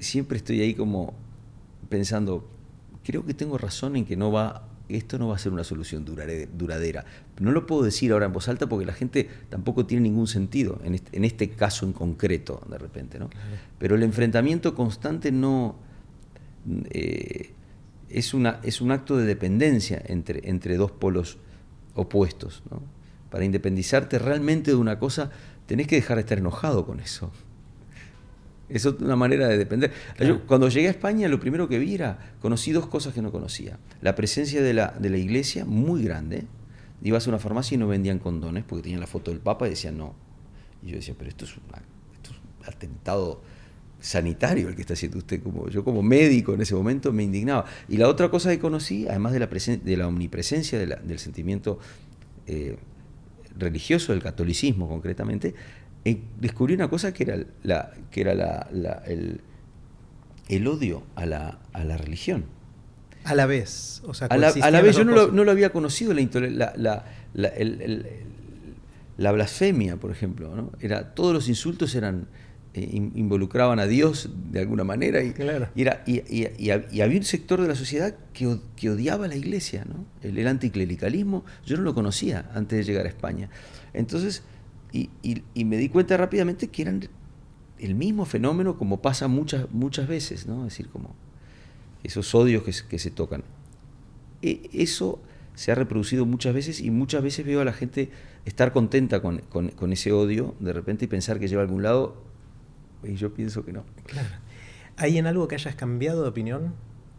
siempre estoy ahí como pensando, creo que tengo razón en que esto no va a ser una solución duradera. No lo puedo decir ahora en voz alta porque la gente tampoco tiene ningún sentido en este caso en concreto, de repente, ¿no? Claro. Pero el enfrentamiento constante no es un acto de dependencia entre dos polos opuestos, ¿no? Para independizarte realmente de una cosa, tenés que dejar de estar enojado con eso. Es una manera de depender. Claro. Yo, cuando llegué a España, lo primero que vi conocí dos cosas que no conocía. La presencia de la iglesia, muy grande. Ibas a una farmacia y no vendían condones porque tenían la foto del Papa y decían no. Y yo decía, pero esto es un atentado sanitario el que está haciendo usted. Yo como médico en ese momento me indignaba. Y la otra cosa que conocí, además de la omnipresencia del sentimiento religioso, del catolicismo concretamente, descubrí una cosa que era el odio a la religión. A la vez, o sea, a la vez yo no lo había conocido, la blasfemia, por ejemplo, ¿no? Todos los insultos involucraban a Dios de alguna manera y, claro. y había un sector de la sociedad que odiaba a la iglesia, ¿no? El anticlericalismo, yo no lo conocía antes de llegar a España. Entonces, y me di cuenta rápidamente que eran el mismo fenómeno como pasa muchas veces, ¿no? Es decir, como esos odios que se tocan. Eso se ha reproducido muchas veces y muchas veces veo a la gente estar contenta con ese odio de repente y pensar que lleva a algún lado y yo pienso que no. Claro. ¿Hay en algo que hayas cambiado de opinión?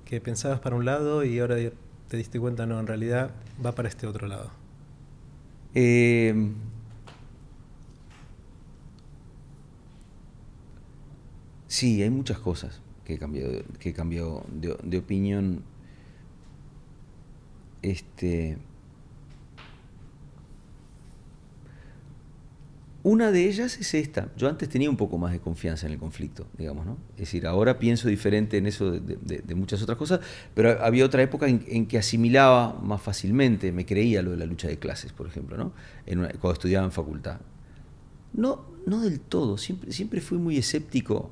Que pensabas para un lado y ahora te diste cuenta, no, en realidad va para este otro lado. Sí, hay muchas cosas que he cambiado de opinión. Una de ellas es esta. Yo antes tenía un poco más de confianza en el conflicto, digamos, ¿no? Es decir, ahora pienso diferente en eso de muchas otras cosas, pero había otra época en que asimilaba más fácilmente, me creía lo de la lucha de clases, por ejemplo, ¿no? Cuando estudiaba en facultad. No del todo, siempre fui muy escéptico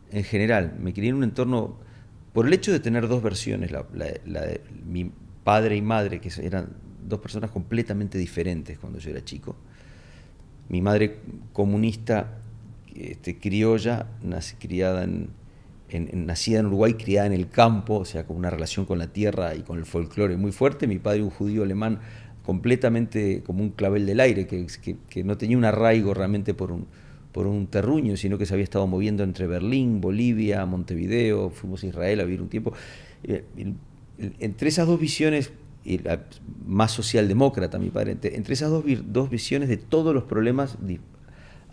en general. Me crié en un entorno, por el hecho de tener dos versiones, la de mi padre y madre, que eran dos personas completamente diferentes cuando yo era chico. Mi madre comunista, criolla, nacida en Uruguay, criada en el campo, o sea, con una relación con la tierra y con el folclore muy fuerte. Mi padre, un judío alemán, completamente como un clavel del aire, que no tenía un arraigo realmente por un terruño, sino que se había estado moviendo entre Berlín, Bolivia, Montevideo, fuimos a Israel a vivir un tiempo. Entre esas dos visiones, y la más socialdemócrata, mi padre, entre esas dos visiones de todos los problemas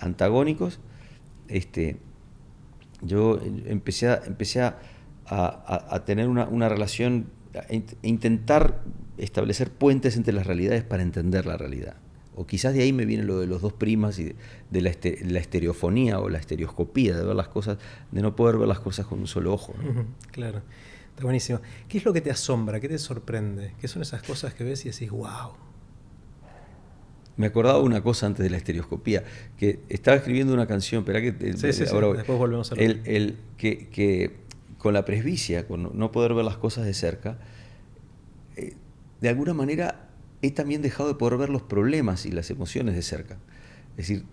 antagónicos, yo empecé a tener una relación, a intentar establecer puentes entre las realidades para entender la realidad. O quizás de ahí me viene lo de los dos primas y de la estereofonía o la estereoscopía, de ver las cosas, de no poder ver las cosas con un solo ojo, ¿no? Claro, está buenísimo. ¿Qué es lo que te asombra? ¿Qué te sorprende? ¿Qué son esas cosas que ves y decís, wow? Me acordaba una cosa antes de la estereoscopía, que estaba escribiendo una canción, pero que Sí, ahora después volvemos a hablar. que con la presbicia, con no poder ver las cosas de cerca, de alguna manera he también dejado de poder ver los problemas y las emociones de cerca. Es decir,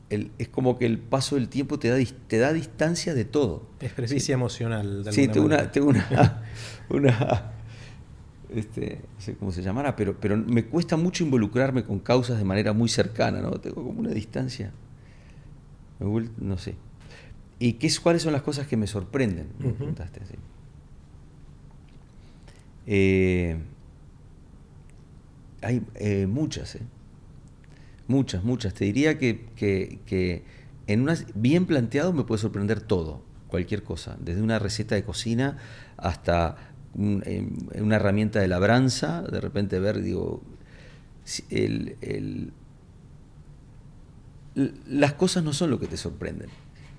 es como que el paso del tiempo te da distancia de todo. Es presbicia emocional, de Sí, alguna manera. tengo una no sé cómo se llamará, pero me cuesta mucho involucrarme con causas de manera muy cercana, ¿no? Tengo como una distancia. No sé. ¿Y cuáles son las cosas que me sorprenden? Me preguntaste, sí. Hay muchas, muchas. Te diría que en bien planteado me puede sorprender todo, cualquier cosa, desde una receta de cocina hasta una herramienta de labranza, de repente ver, digo, las cosas no son lo que te sorprenden,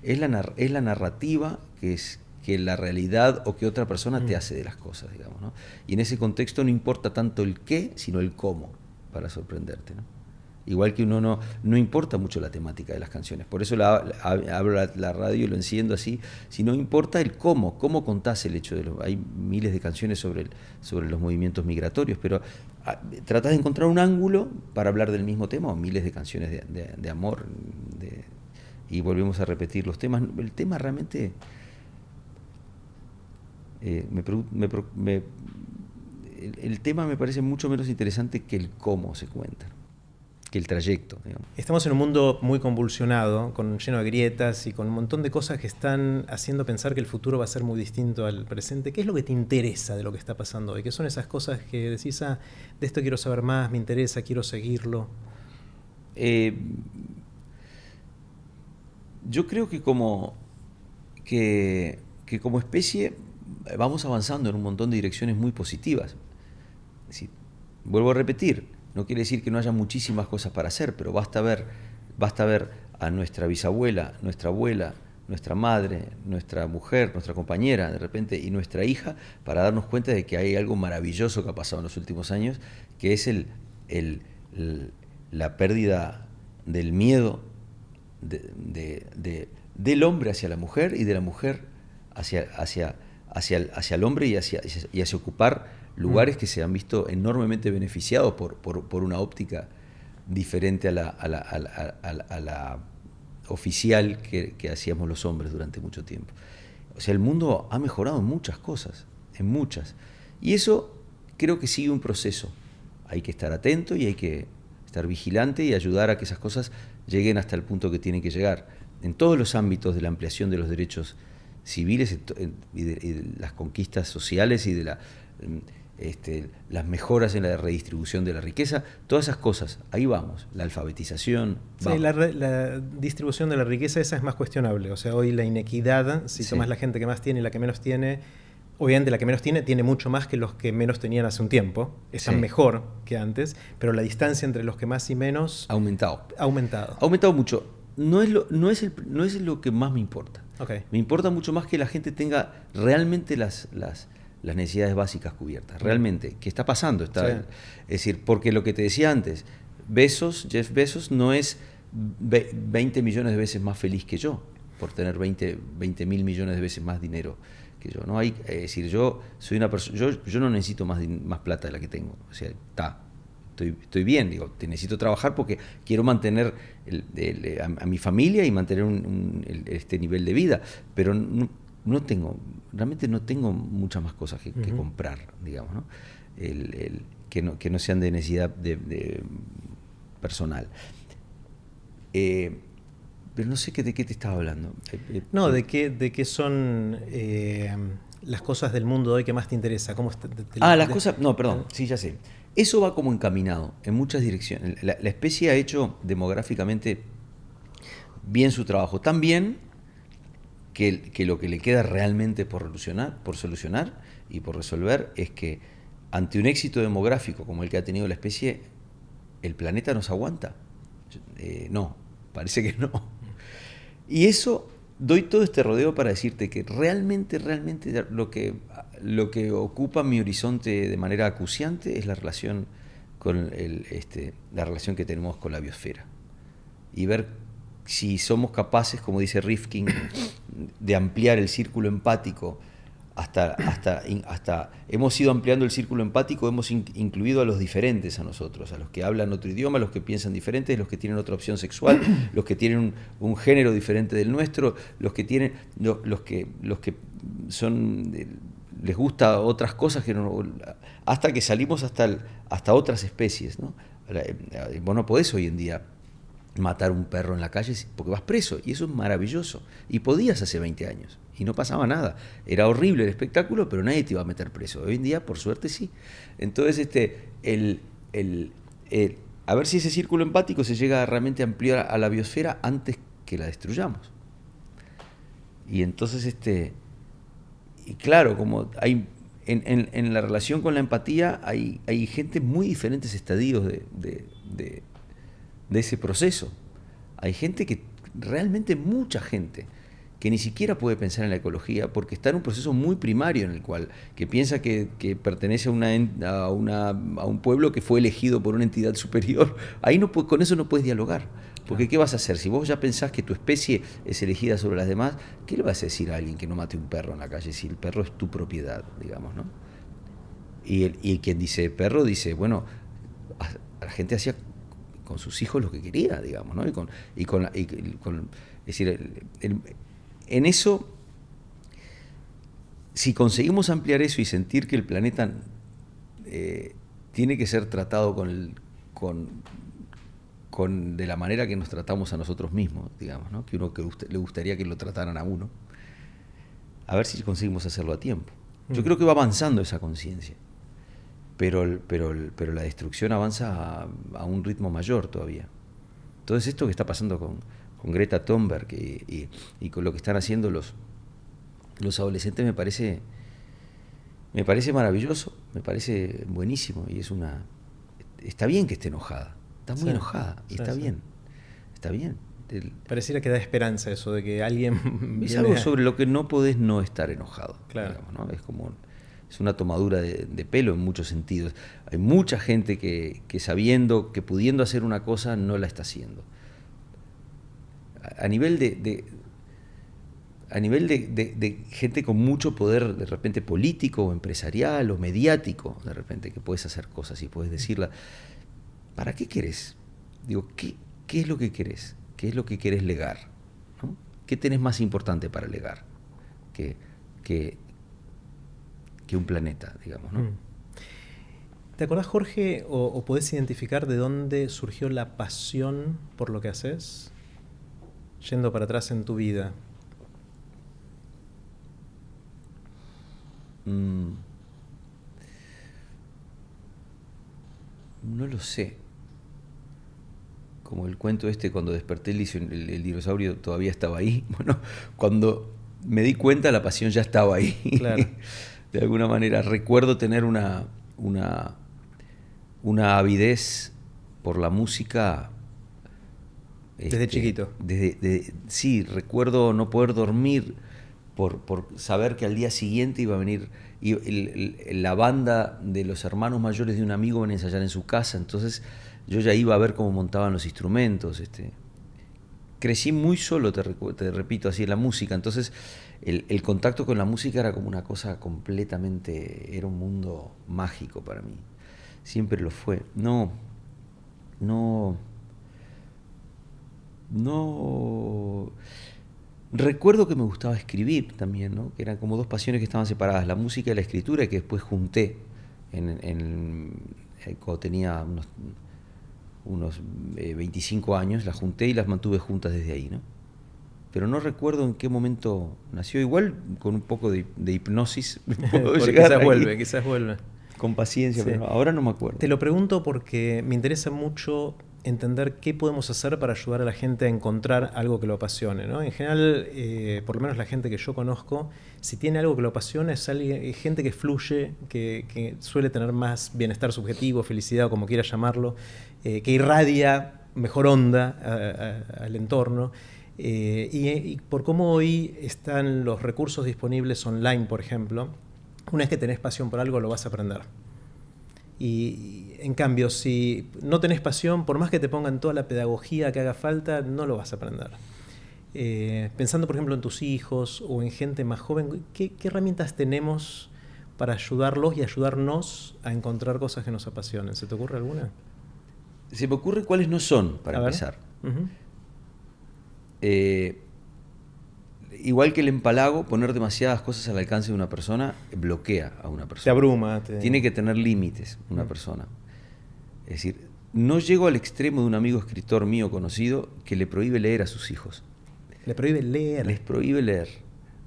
es la narrativa que la realidad o que otra persona te hace de las cosas, digamos, ¿no? Y en ese contexto no importa tanto el qué, sino el cómo para sorprenderte, ¿no? Igual que uno no importa mucho la temática de las canciones, por eso abro la radio y lo enciendo así, sino importa el cómo contás el hecho hay miles de canciones sobre los movimientos migratorios, pero tratás de encontrar un ángulo para hablar del mismo tema, o miles de canciones de amor, y volvemos a repetir los temas. El tema realmente el tema me parece mucho menos interesante que el cómo se cuenta, que el trayecto, digamos. Estamos en un mundo muy convulsionado, lleno de grietas y con un montón de cosas que están haciendo pensar que el futuro va a ser muy distinto al presente. ¿Qué es lo que te interesa de lo que está pasando hoy? ¿Qué son esas cosas que decís, de esto quiero saber más, me interesa, quiero seguirlo? Yo creo que como especie vamos avanzando en un montón de direcciones muy positivas. Es decir, vuelvo a repetir, no quiere decir que no haya muchísimas cosas para hacer, pero basta ver a nuestra bisabuela, nuestra abuela, nuestra madre, nuestra mujer, nuestra compañera, de repente, y nuestra hija, para darnos cuenta de que hay algo maravilloso que ha pasado en los últimos años, que es la pérdida del miedo del hombre hacia la mujer y de la mujer hacia el hombre y hacia ocupar lugares que se han visto enormemente beneficiados por una óptica diferente a la oficial que hacíamos los hombres durante mucho tiempo. O sea, el mundo ha mejorado en muchas cosas, en muchas. Y eso creo que sigue un proceso. Hay que estar atento y hay que estar vigilante y ayudar a que esas cosas lleguen hasta el punto que tienen que llegar. En todos los ámbitos de la ampliación de los derechos civiles y de las conquistas sociales y de las mejoras en la redistribución de la riqueza, todas esas cosas, ahí vamos, la alfabetización. Sí, la distribución de la riqueza esa es más cuestionable, o sea, hoy la inequidad, si tomas la gente que más tiene y la que menos tiene, obviamente la que menos tiene mucho más que los que menos tenían hace un tiempo, están mejor que antes, pero la distancia entre los que más y menos ha aumentado. Ha aumentado. Ha aumentado mucho. No es lo que más me importa. Okay. Me importa mucho más que la gente tenga realmente las necesidades básicas cubiertas. Realmente, ¿qué está pasando? Es decir, porque lo que te decía antes, Jeff Bezos no es 20 millones de veces más feliz que yo, por tener 20 mil millones de veces más dinero que yo. ¿No? Es decir, yo soy una persona, yo no necesito más plata de la que tengo. O sea, estoy bien, digo, necesito trabajar porque quiero mantener a mi familia y mantener este nivel de vida, pero realmente no tengo muchas más cosas que comprar, digamos, ¿no? Que no sean de necesidad de personal. Pero no sé de qué te estaba hablando. No, de qué son las cosas del mundo hoy que más te interesa. ¿Cómo las cosas... No, perdón, sí, ya sé. Eso va como encaminado en muchas direcciones. La especie ha hecho demográficamente bien su trabajo. Tan bien que lo que le queda realmente por solucionar y por resolver es que ante un éxito demográfico como el que ha tenido la especie, ¿el planeta nos aguanta? No, parece que no. Y eso, doy todo este rodeo para decirte que realmente lo que ocupa mi horizonte de manera acuciante es la relación la relación que tenemos con la biosfera. Y ver si somos capaces, como dice Rifkin, de ampliar el círculo empático hasta hemos ido ampliando el círculo empático, hemos incluido a los diferentes a nosotros, a los que hablan otro idioma, a los que piensan diferentes, los que tienen otra opción sexual, los que tienen un género diferente del nuestro, los que son les gusta otras cosas que no, hasta que salimos hasta otras especies, ¿no? Vos no podés hoy en día matar un perro en la calle porque vas preso, y eso es maravilloso, y podías hace 20 años y no pasaba nada, era horrible el espectáculo, pero nadie te iba a meter preso. Hoy en día, por suerte, sí. Entonces a ver si ese círculo empático se llega a realmente ampliar a la biosfera antes que la destruyamos. Y entonces y claro, como hay en la relación con la empatía hay gente muy diferentes estadios de ese proceso. Hay gente realmente mucha gente, que ni siquiera puede pensar en la ecología porque está en un proceso muy primario en el cual que piensa que pertenece a un pueblo que fue elegido por una entidad superior. Ahí con eso no puedes dialogar. Porque ¿qué vas a hacer? Si vos ya pensás que tu especie es elegida sobre las demás, ¿qué le vas a decir a alguien que no mate un perro en la calle si el perro es tu propiedad, digamos, ¿no? Y quien dice perro dice, bueno, la gente hacía con sus hijos lo que quería, digamos, ¿no? Es decir, en eso, si conseguimos ampliar eso y sentir que el planeta tiene que ser tratado de la manera que nos tratamos a nosotros mismos, digamos, ¿no? Que le gustaría que lo trataran a uno, a ver si conseguimos hacerlo a tiempo. Yo creo que va avanzando esa conciencia, pero la destrucción avanza a un ritmo mayor todavía. Entonces esto que está pasando con Greta Thunberg y con lo que están haciendo los adolescentes me parece maravilloso, me parece buenísimo, y está bien que esté enojada, está muy enojada, y está bien. Pareciera que da esperanza eso de que alguien es algo sobre lo que no podés no estar enojado, claro. Digamos, ¿no? Es una tomadura de pelo en muchos sentidos. Hay mucha gente que sabiendo, que pudiendo hacer una cosa, no la está haciendo. A nivel de gente con mucho poder, de repente político o empresarial o mediático, de repente, que puedes hacer cosas y puedes decirla. ¿Para qué querés? Digo, ¿qué es lo que querés? ¿Qué es lo que querés legar? ¿No? ¿Qué tenés más importante para legar que un planeta, digamos, ¿no? ¿Te acordás, Jorge, o podés identificar de dónde surgió la pasión por lo que haces? Yendo para atrás en tu vida. No lo sé. Como el cuento cuando desperté el dinosaurio todavía estaba ahí. Bueno, cuando me di cuenta la pasión ya estaba ahí. Claro. De alguna manera recuerdo tener una avidez por la música. Desde chiquito. Sí, recuerdo no poder dormir por saber que al día siguiente iba a venir la banda de los hermanos mayores de un amigo van a ensayar en su casa, entonces yo ya iba a ver cómo montaban los instrumentos. Crecí muy solo, te repito, así en la música, entonces el contacto con la música era como una cosa completamente, era un mundo mágico para mí, siempre lo fue. No recuerdo que me gustaba escribir también, ¿no? Que eran como dos pasiones que estaban separadas, la música y la escritura, y que después junté cuando tenía unos 25 años, las junté y las mantuve juntas desde ahí, ¿no? Pero no recuerdo en qué momento nació. Igual con un poco de hipnosis puedo llegar ahí. Quizás vuelve. Con paciencia, Sí. pero ahora no me acuerdo. Te lo pregunto porque me interesa mucho entender qué podemos hacer para ayudar a la gente a encontrar algo que lo apasione, ¿no? En general, por lo menos la gente que yo conozco, si tiene algo que lo apasiona, es gente que fluye, que suele tener más bienestar subjetivo, felicidad o como quiera llamarlo, que irradia mejor onda al entorno. Y por cómo hoy están los recursos disponibles online, por ejemplo, una vez que tenés pasión por algo, lo vas a aprender. Y en cambio, si no tenés pasión, por más que te pongan toda la pedagogía que haga falta, no lo vas a aprender. Pensando, por ejemplo, en tus hijos o en gente más joven, ¿qué herramientas tenemos para ayudarlos y ayudarnos a encontrar cosas que nos apasionen? ¿Se te ocurre alguna? Se me ocurre cuáles no son, para empezar. Igual que el empalago, poner demasiadas cosas al alcance de una persona bloquea a una persona. Te abruma. Tiene que tener límites una persona. Es decir, no llego al extremo de un amigo escritor mío conocido que le prohíbe leer a sus hijos. ¿Le prohíbe leer? Les prohíbe leer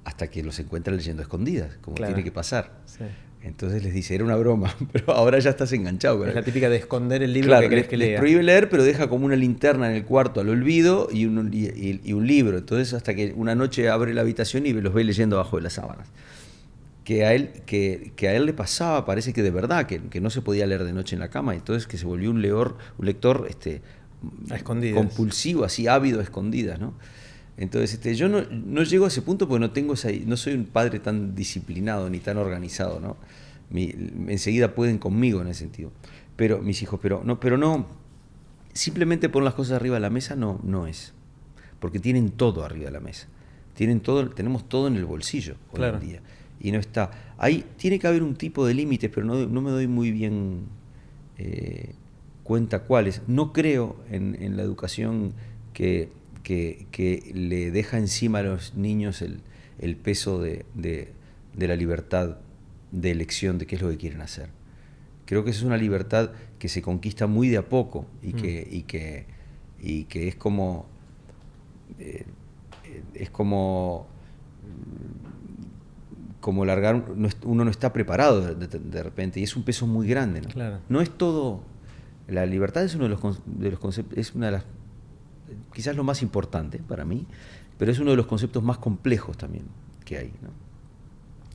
hasta que los encuentra leyendo a escondidas, como tiene que pasar. Sí. Entonces les dice, era una broma, pero ahora ya estás enganchado. Es la típica de esconder el libro, claro, que querés que lea. Les prohíbe leer, pero deja como una linterna en el cuarto al olvido y un libro. Entonces hasta que una noche abre la habitación y los ve leyendo abajo de las sábanas. Que a él le pasaba, parece que de verdad, que no se podía leer de noche en la cama, entonces que se volvió un lector a escondidas, compulsivo, así ávido a escondidas, ¿no? Entonces yo no llego a ese punto porque no soy un padre tan disciplinado ni tan organizado, ¿no? Enseguida pueden conmigo en ese sentido. Pero mis hijos, pero no, simplemente poner las cosas arriba de la mesa no es. Porque tienen todo arriba de la mesa. Tenemos todo en el bolsillo hoy en día. Y no está. Ahí tiene que haber un tipo de límites, pero no me doy muy bien cuenta cuáles. No creo en la educación que le deja encima a los niños el peso de la libertad de elección de qué es lo que quieren hacer. Creo que esa es una libertad que se conquista muy de a poco y que es como largar, uno no está preparado de repente y es un peso muy grande, ¿no? Claro. No es todo. La libertad es uno de los conceptos, es una de las, quizás lo más importante para mí, pero es uno de los conceptos más complejos también que hay, ¿no?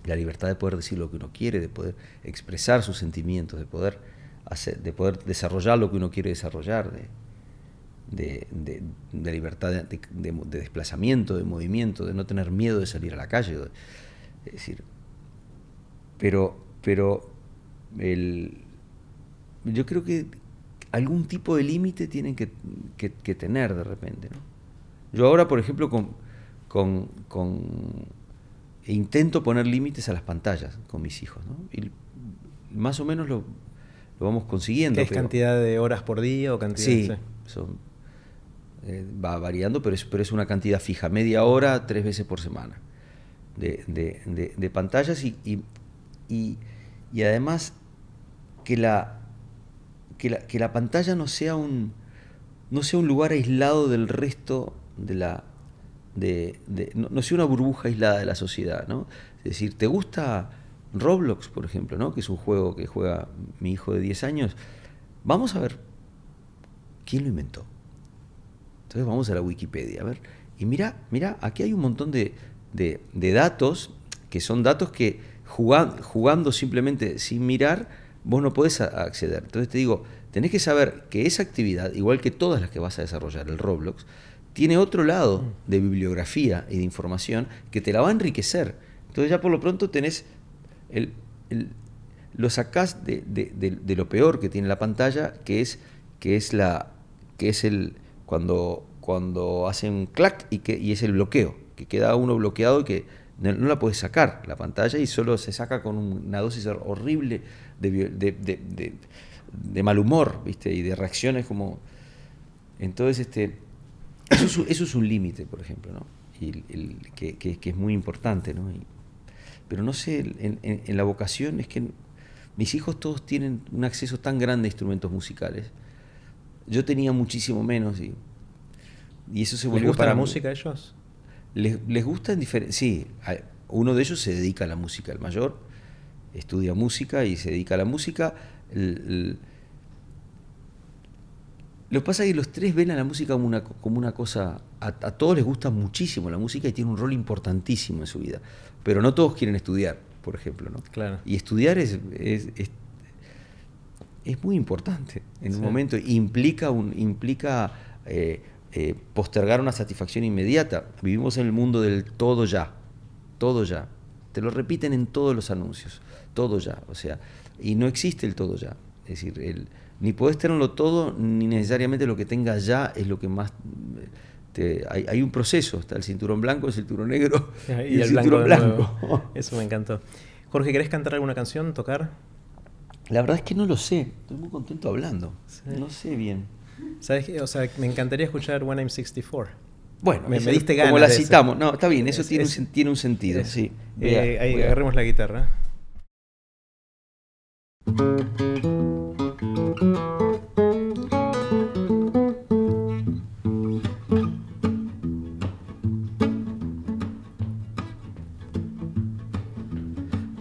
La libertad de poder decir lo que uno quiere, de poder expresar sus sentimientos, de poder desarrollar lo que uno quiere desarrollar, de libertad de desplazamiento, de movimiento, de no tener miedo de salir a la calle. Es decir, pero yo creo que algún tipo de límite tienen que tener de repente, ¿no? Yo ahora, por ejemplo, intento poner límites a las pantallas con mis hijos, ¿no? Y más o menos lo vamos consiguiendo. ¿Qué es cantidad de horas por día o cantidad? Sí, va variando, pero es una cantidad fija, media hora, 3 veces por semana de pantallas y además que la pantalla no sea un lugar aislado del resto no sea una burbuja aislada de la sociedad, ¿no? Es decir, ¿te gusta Roblox, por ejemplo, ¿no? Que es un juego que juega mi hijo de 10 años? Vamos a ver quién lo inventó. Entonces vamos a la Wikipedia, a ver. Y mira, aquí hay un montón de datos, que son datos que jugando simplemente sin mirar, vos no podés acceder. Entonces te digo, tenés que saber que esa actividad, igual que todas las que vas a desarrollar, el Roblox, tiene otro lado de bibliografía y de información que te la va a enriquecer. Entonces ya por lo pronto tenés lo sacás de lo peor que tiene la pantalla, que es cuando hacen clac y es el bloqueo, que queda uno bloqueado y que no la puedes sacar la pantalla y solo se saca con una dosis horrible de mal humor, ¿viste? Y de reacciones como. Entonces eso es un límite, por ejemplo, ¿no? Y que es muy importante, ¿no? Pero no sé, en la vocación es que mis hijos todos tienen un acceso tan grande a instrumentos musicales. Yo tenía muchísimo menos y eso se volvió. ¿Les gusta la música a ellos? Les gusta en diferentes. Sí, uno de ellos se dedica a la música, el mayor estudia música y se dedica a la música. Lo que pasa es que los tres ven a la música como una cosa... A todos les gusta muchísimo la música y tiene un rol importantísimo en su vida. Pero no todos quieren estudiar, por ejemplo, ¿no? Claro. Y estudiar es muy importante en un momento. Implica postergar una satisfacción inmediata. Vivimos en el mundo del todo ya. Todo ya. Te lo repiten en todos los anuncios. Todo ya. O sea, y no existe el todo ya. Es decir, ni podés tenerlo todo, ni necesariamente lo que tengas ya es lo que más... hay un proceso. Está el cinturón blanco, el cinturón negro y el cinturón blanco. Eso me encantó. Jorge, ¿querés cantar alguna canción, tocar? La verdad es que no lo sé. Estoy muy contento hablando. Sí. No sé bien. ¿Sabes qué? O sea, me encantaría escuchar When I'm 64. Bueno, me diste ganas. Como la citamos. No, está bien, eso tiene un sentido. Sí. Ahí agarremos la guitarra.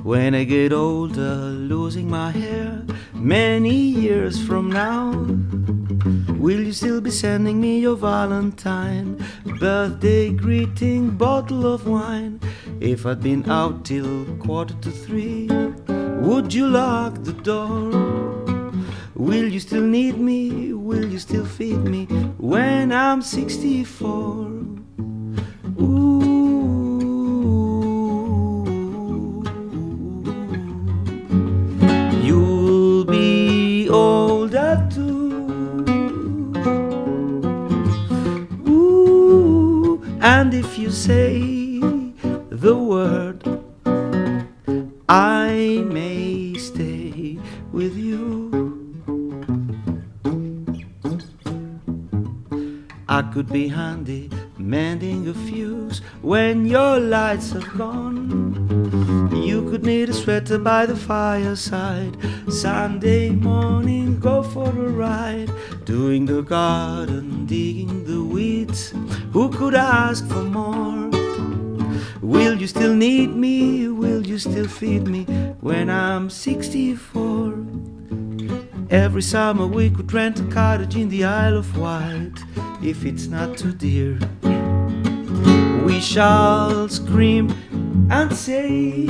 When I get older, losing my hair, many years from now, will you still be sending me your Valentine, birthday greeting, bottle of wine? If I'd been out till 2:45, would you lock the door? Will you still need me? Will you still feed me when I'm 64? You'll be older too. And if you say the word, I may stay with you. I could be handy mending a fuse when your lights are gone. You could knit a sweater by the fireside. Sunday morning, go for a ride. Doing the garden, digging the weeds. Who could ask for more? Will you still need me? Will you still feed me when I'm 64? Every summer we could rent a cottage in the Isle of Wight. If it's not too dear, we shall scream and say,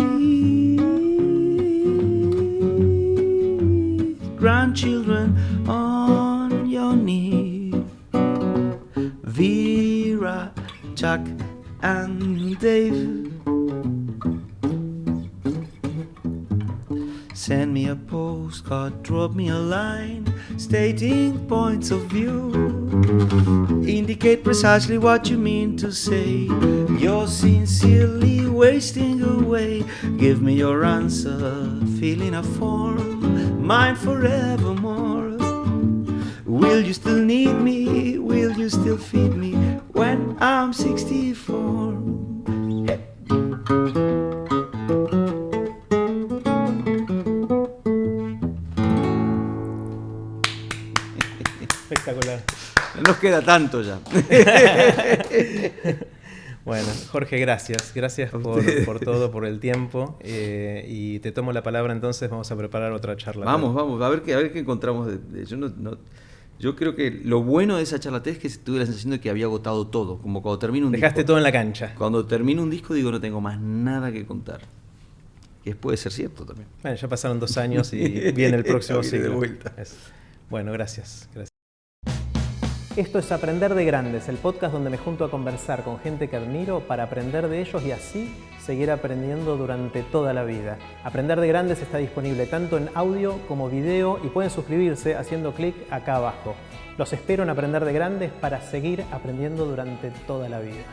grandchildren on your knee, Vera, Chuck and Dave. Send me a postcard, drop me a line, stating points of view. Indicate precisely what you mean to say. You're sincerely wasting away. Give me your answer, fill in a form, mine forevermore. Will you still need me? Will you still feed me when I'm 64? Espectacular. No nos queda tanto ya. Bueno, Jorge, gracias. Gracias por todo, por el tiempo. Y te tomo la palabra entonces, vamos a preparar otra charla. Vamos, a ver qué encontramos. Yo creo que lo bueno de esa charla TED es que tuve la sensación de que había agotado todo. Como cuando termino un disco. Dejaste todo en la cancha. Cuando termino un disco digo no tengo más nada que contar. Que puede ser cierto también. Bueno, ya pasaron 2 años y viene el próximo ciclo. De vuelta. Bueno, gracias. Esto es Aprender de Grandes, el podcast donde me junto a conversar con gente que admiro para aprender de ellos y así seguir aprendiendo durante toda la vida. Aprender de Grandes está disponible tanto en audio como video y pueden suscribirse haciendo clic acá abajo. Los espero en Aprender de Grandes para seguir aprendiendo durante toda la vida.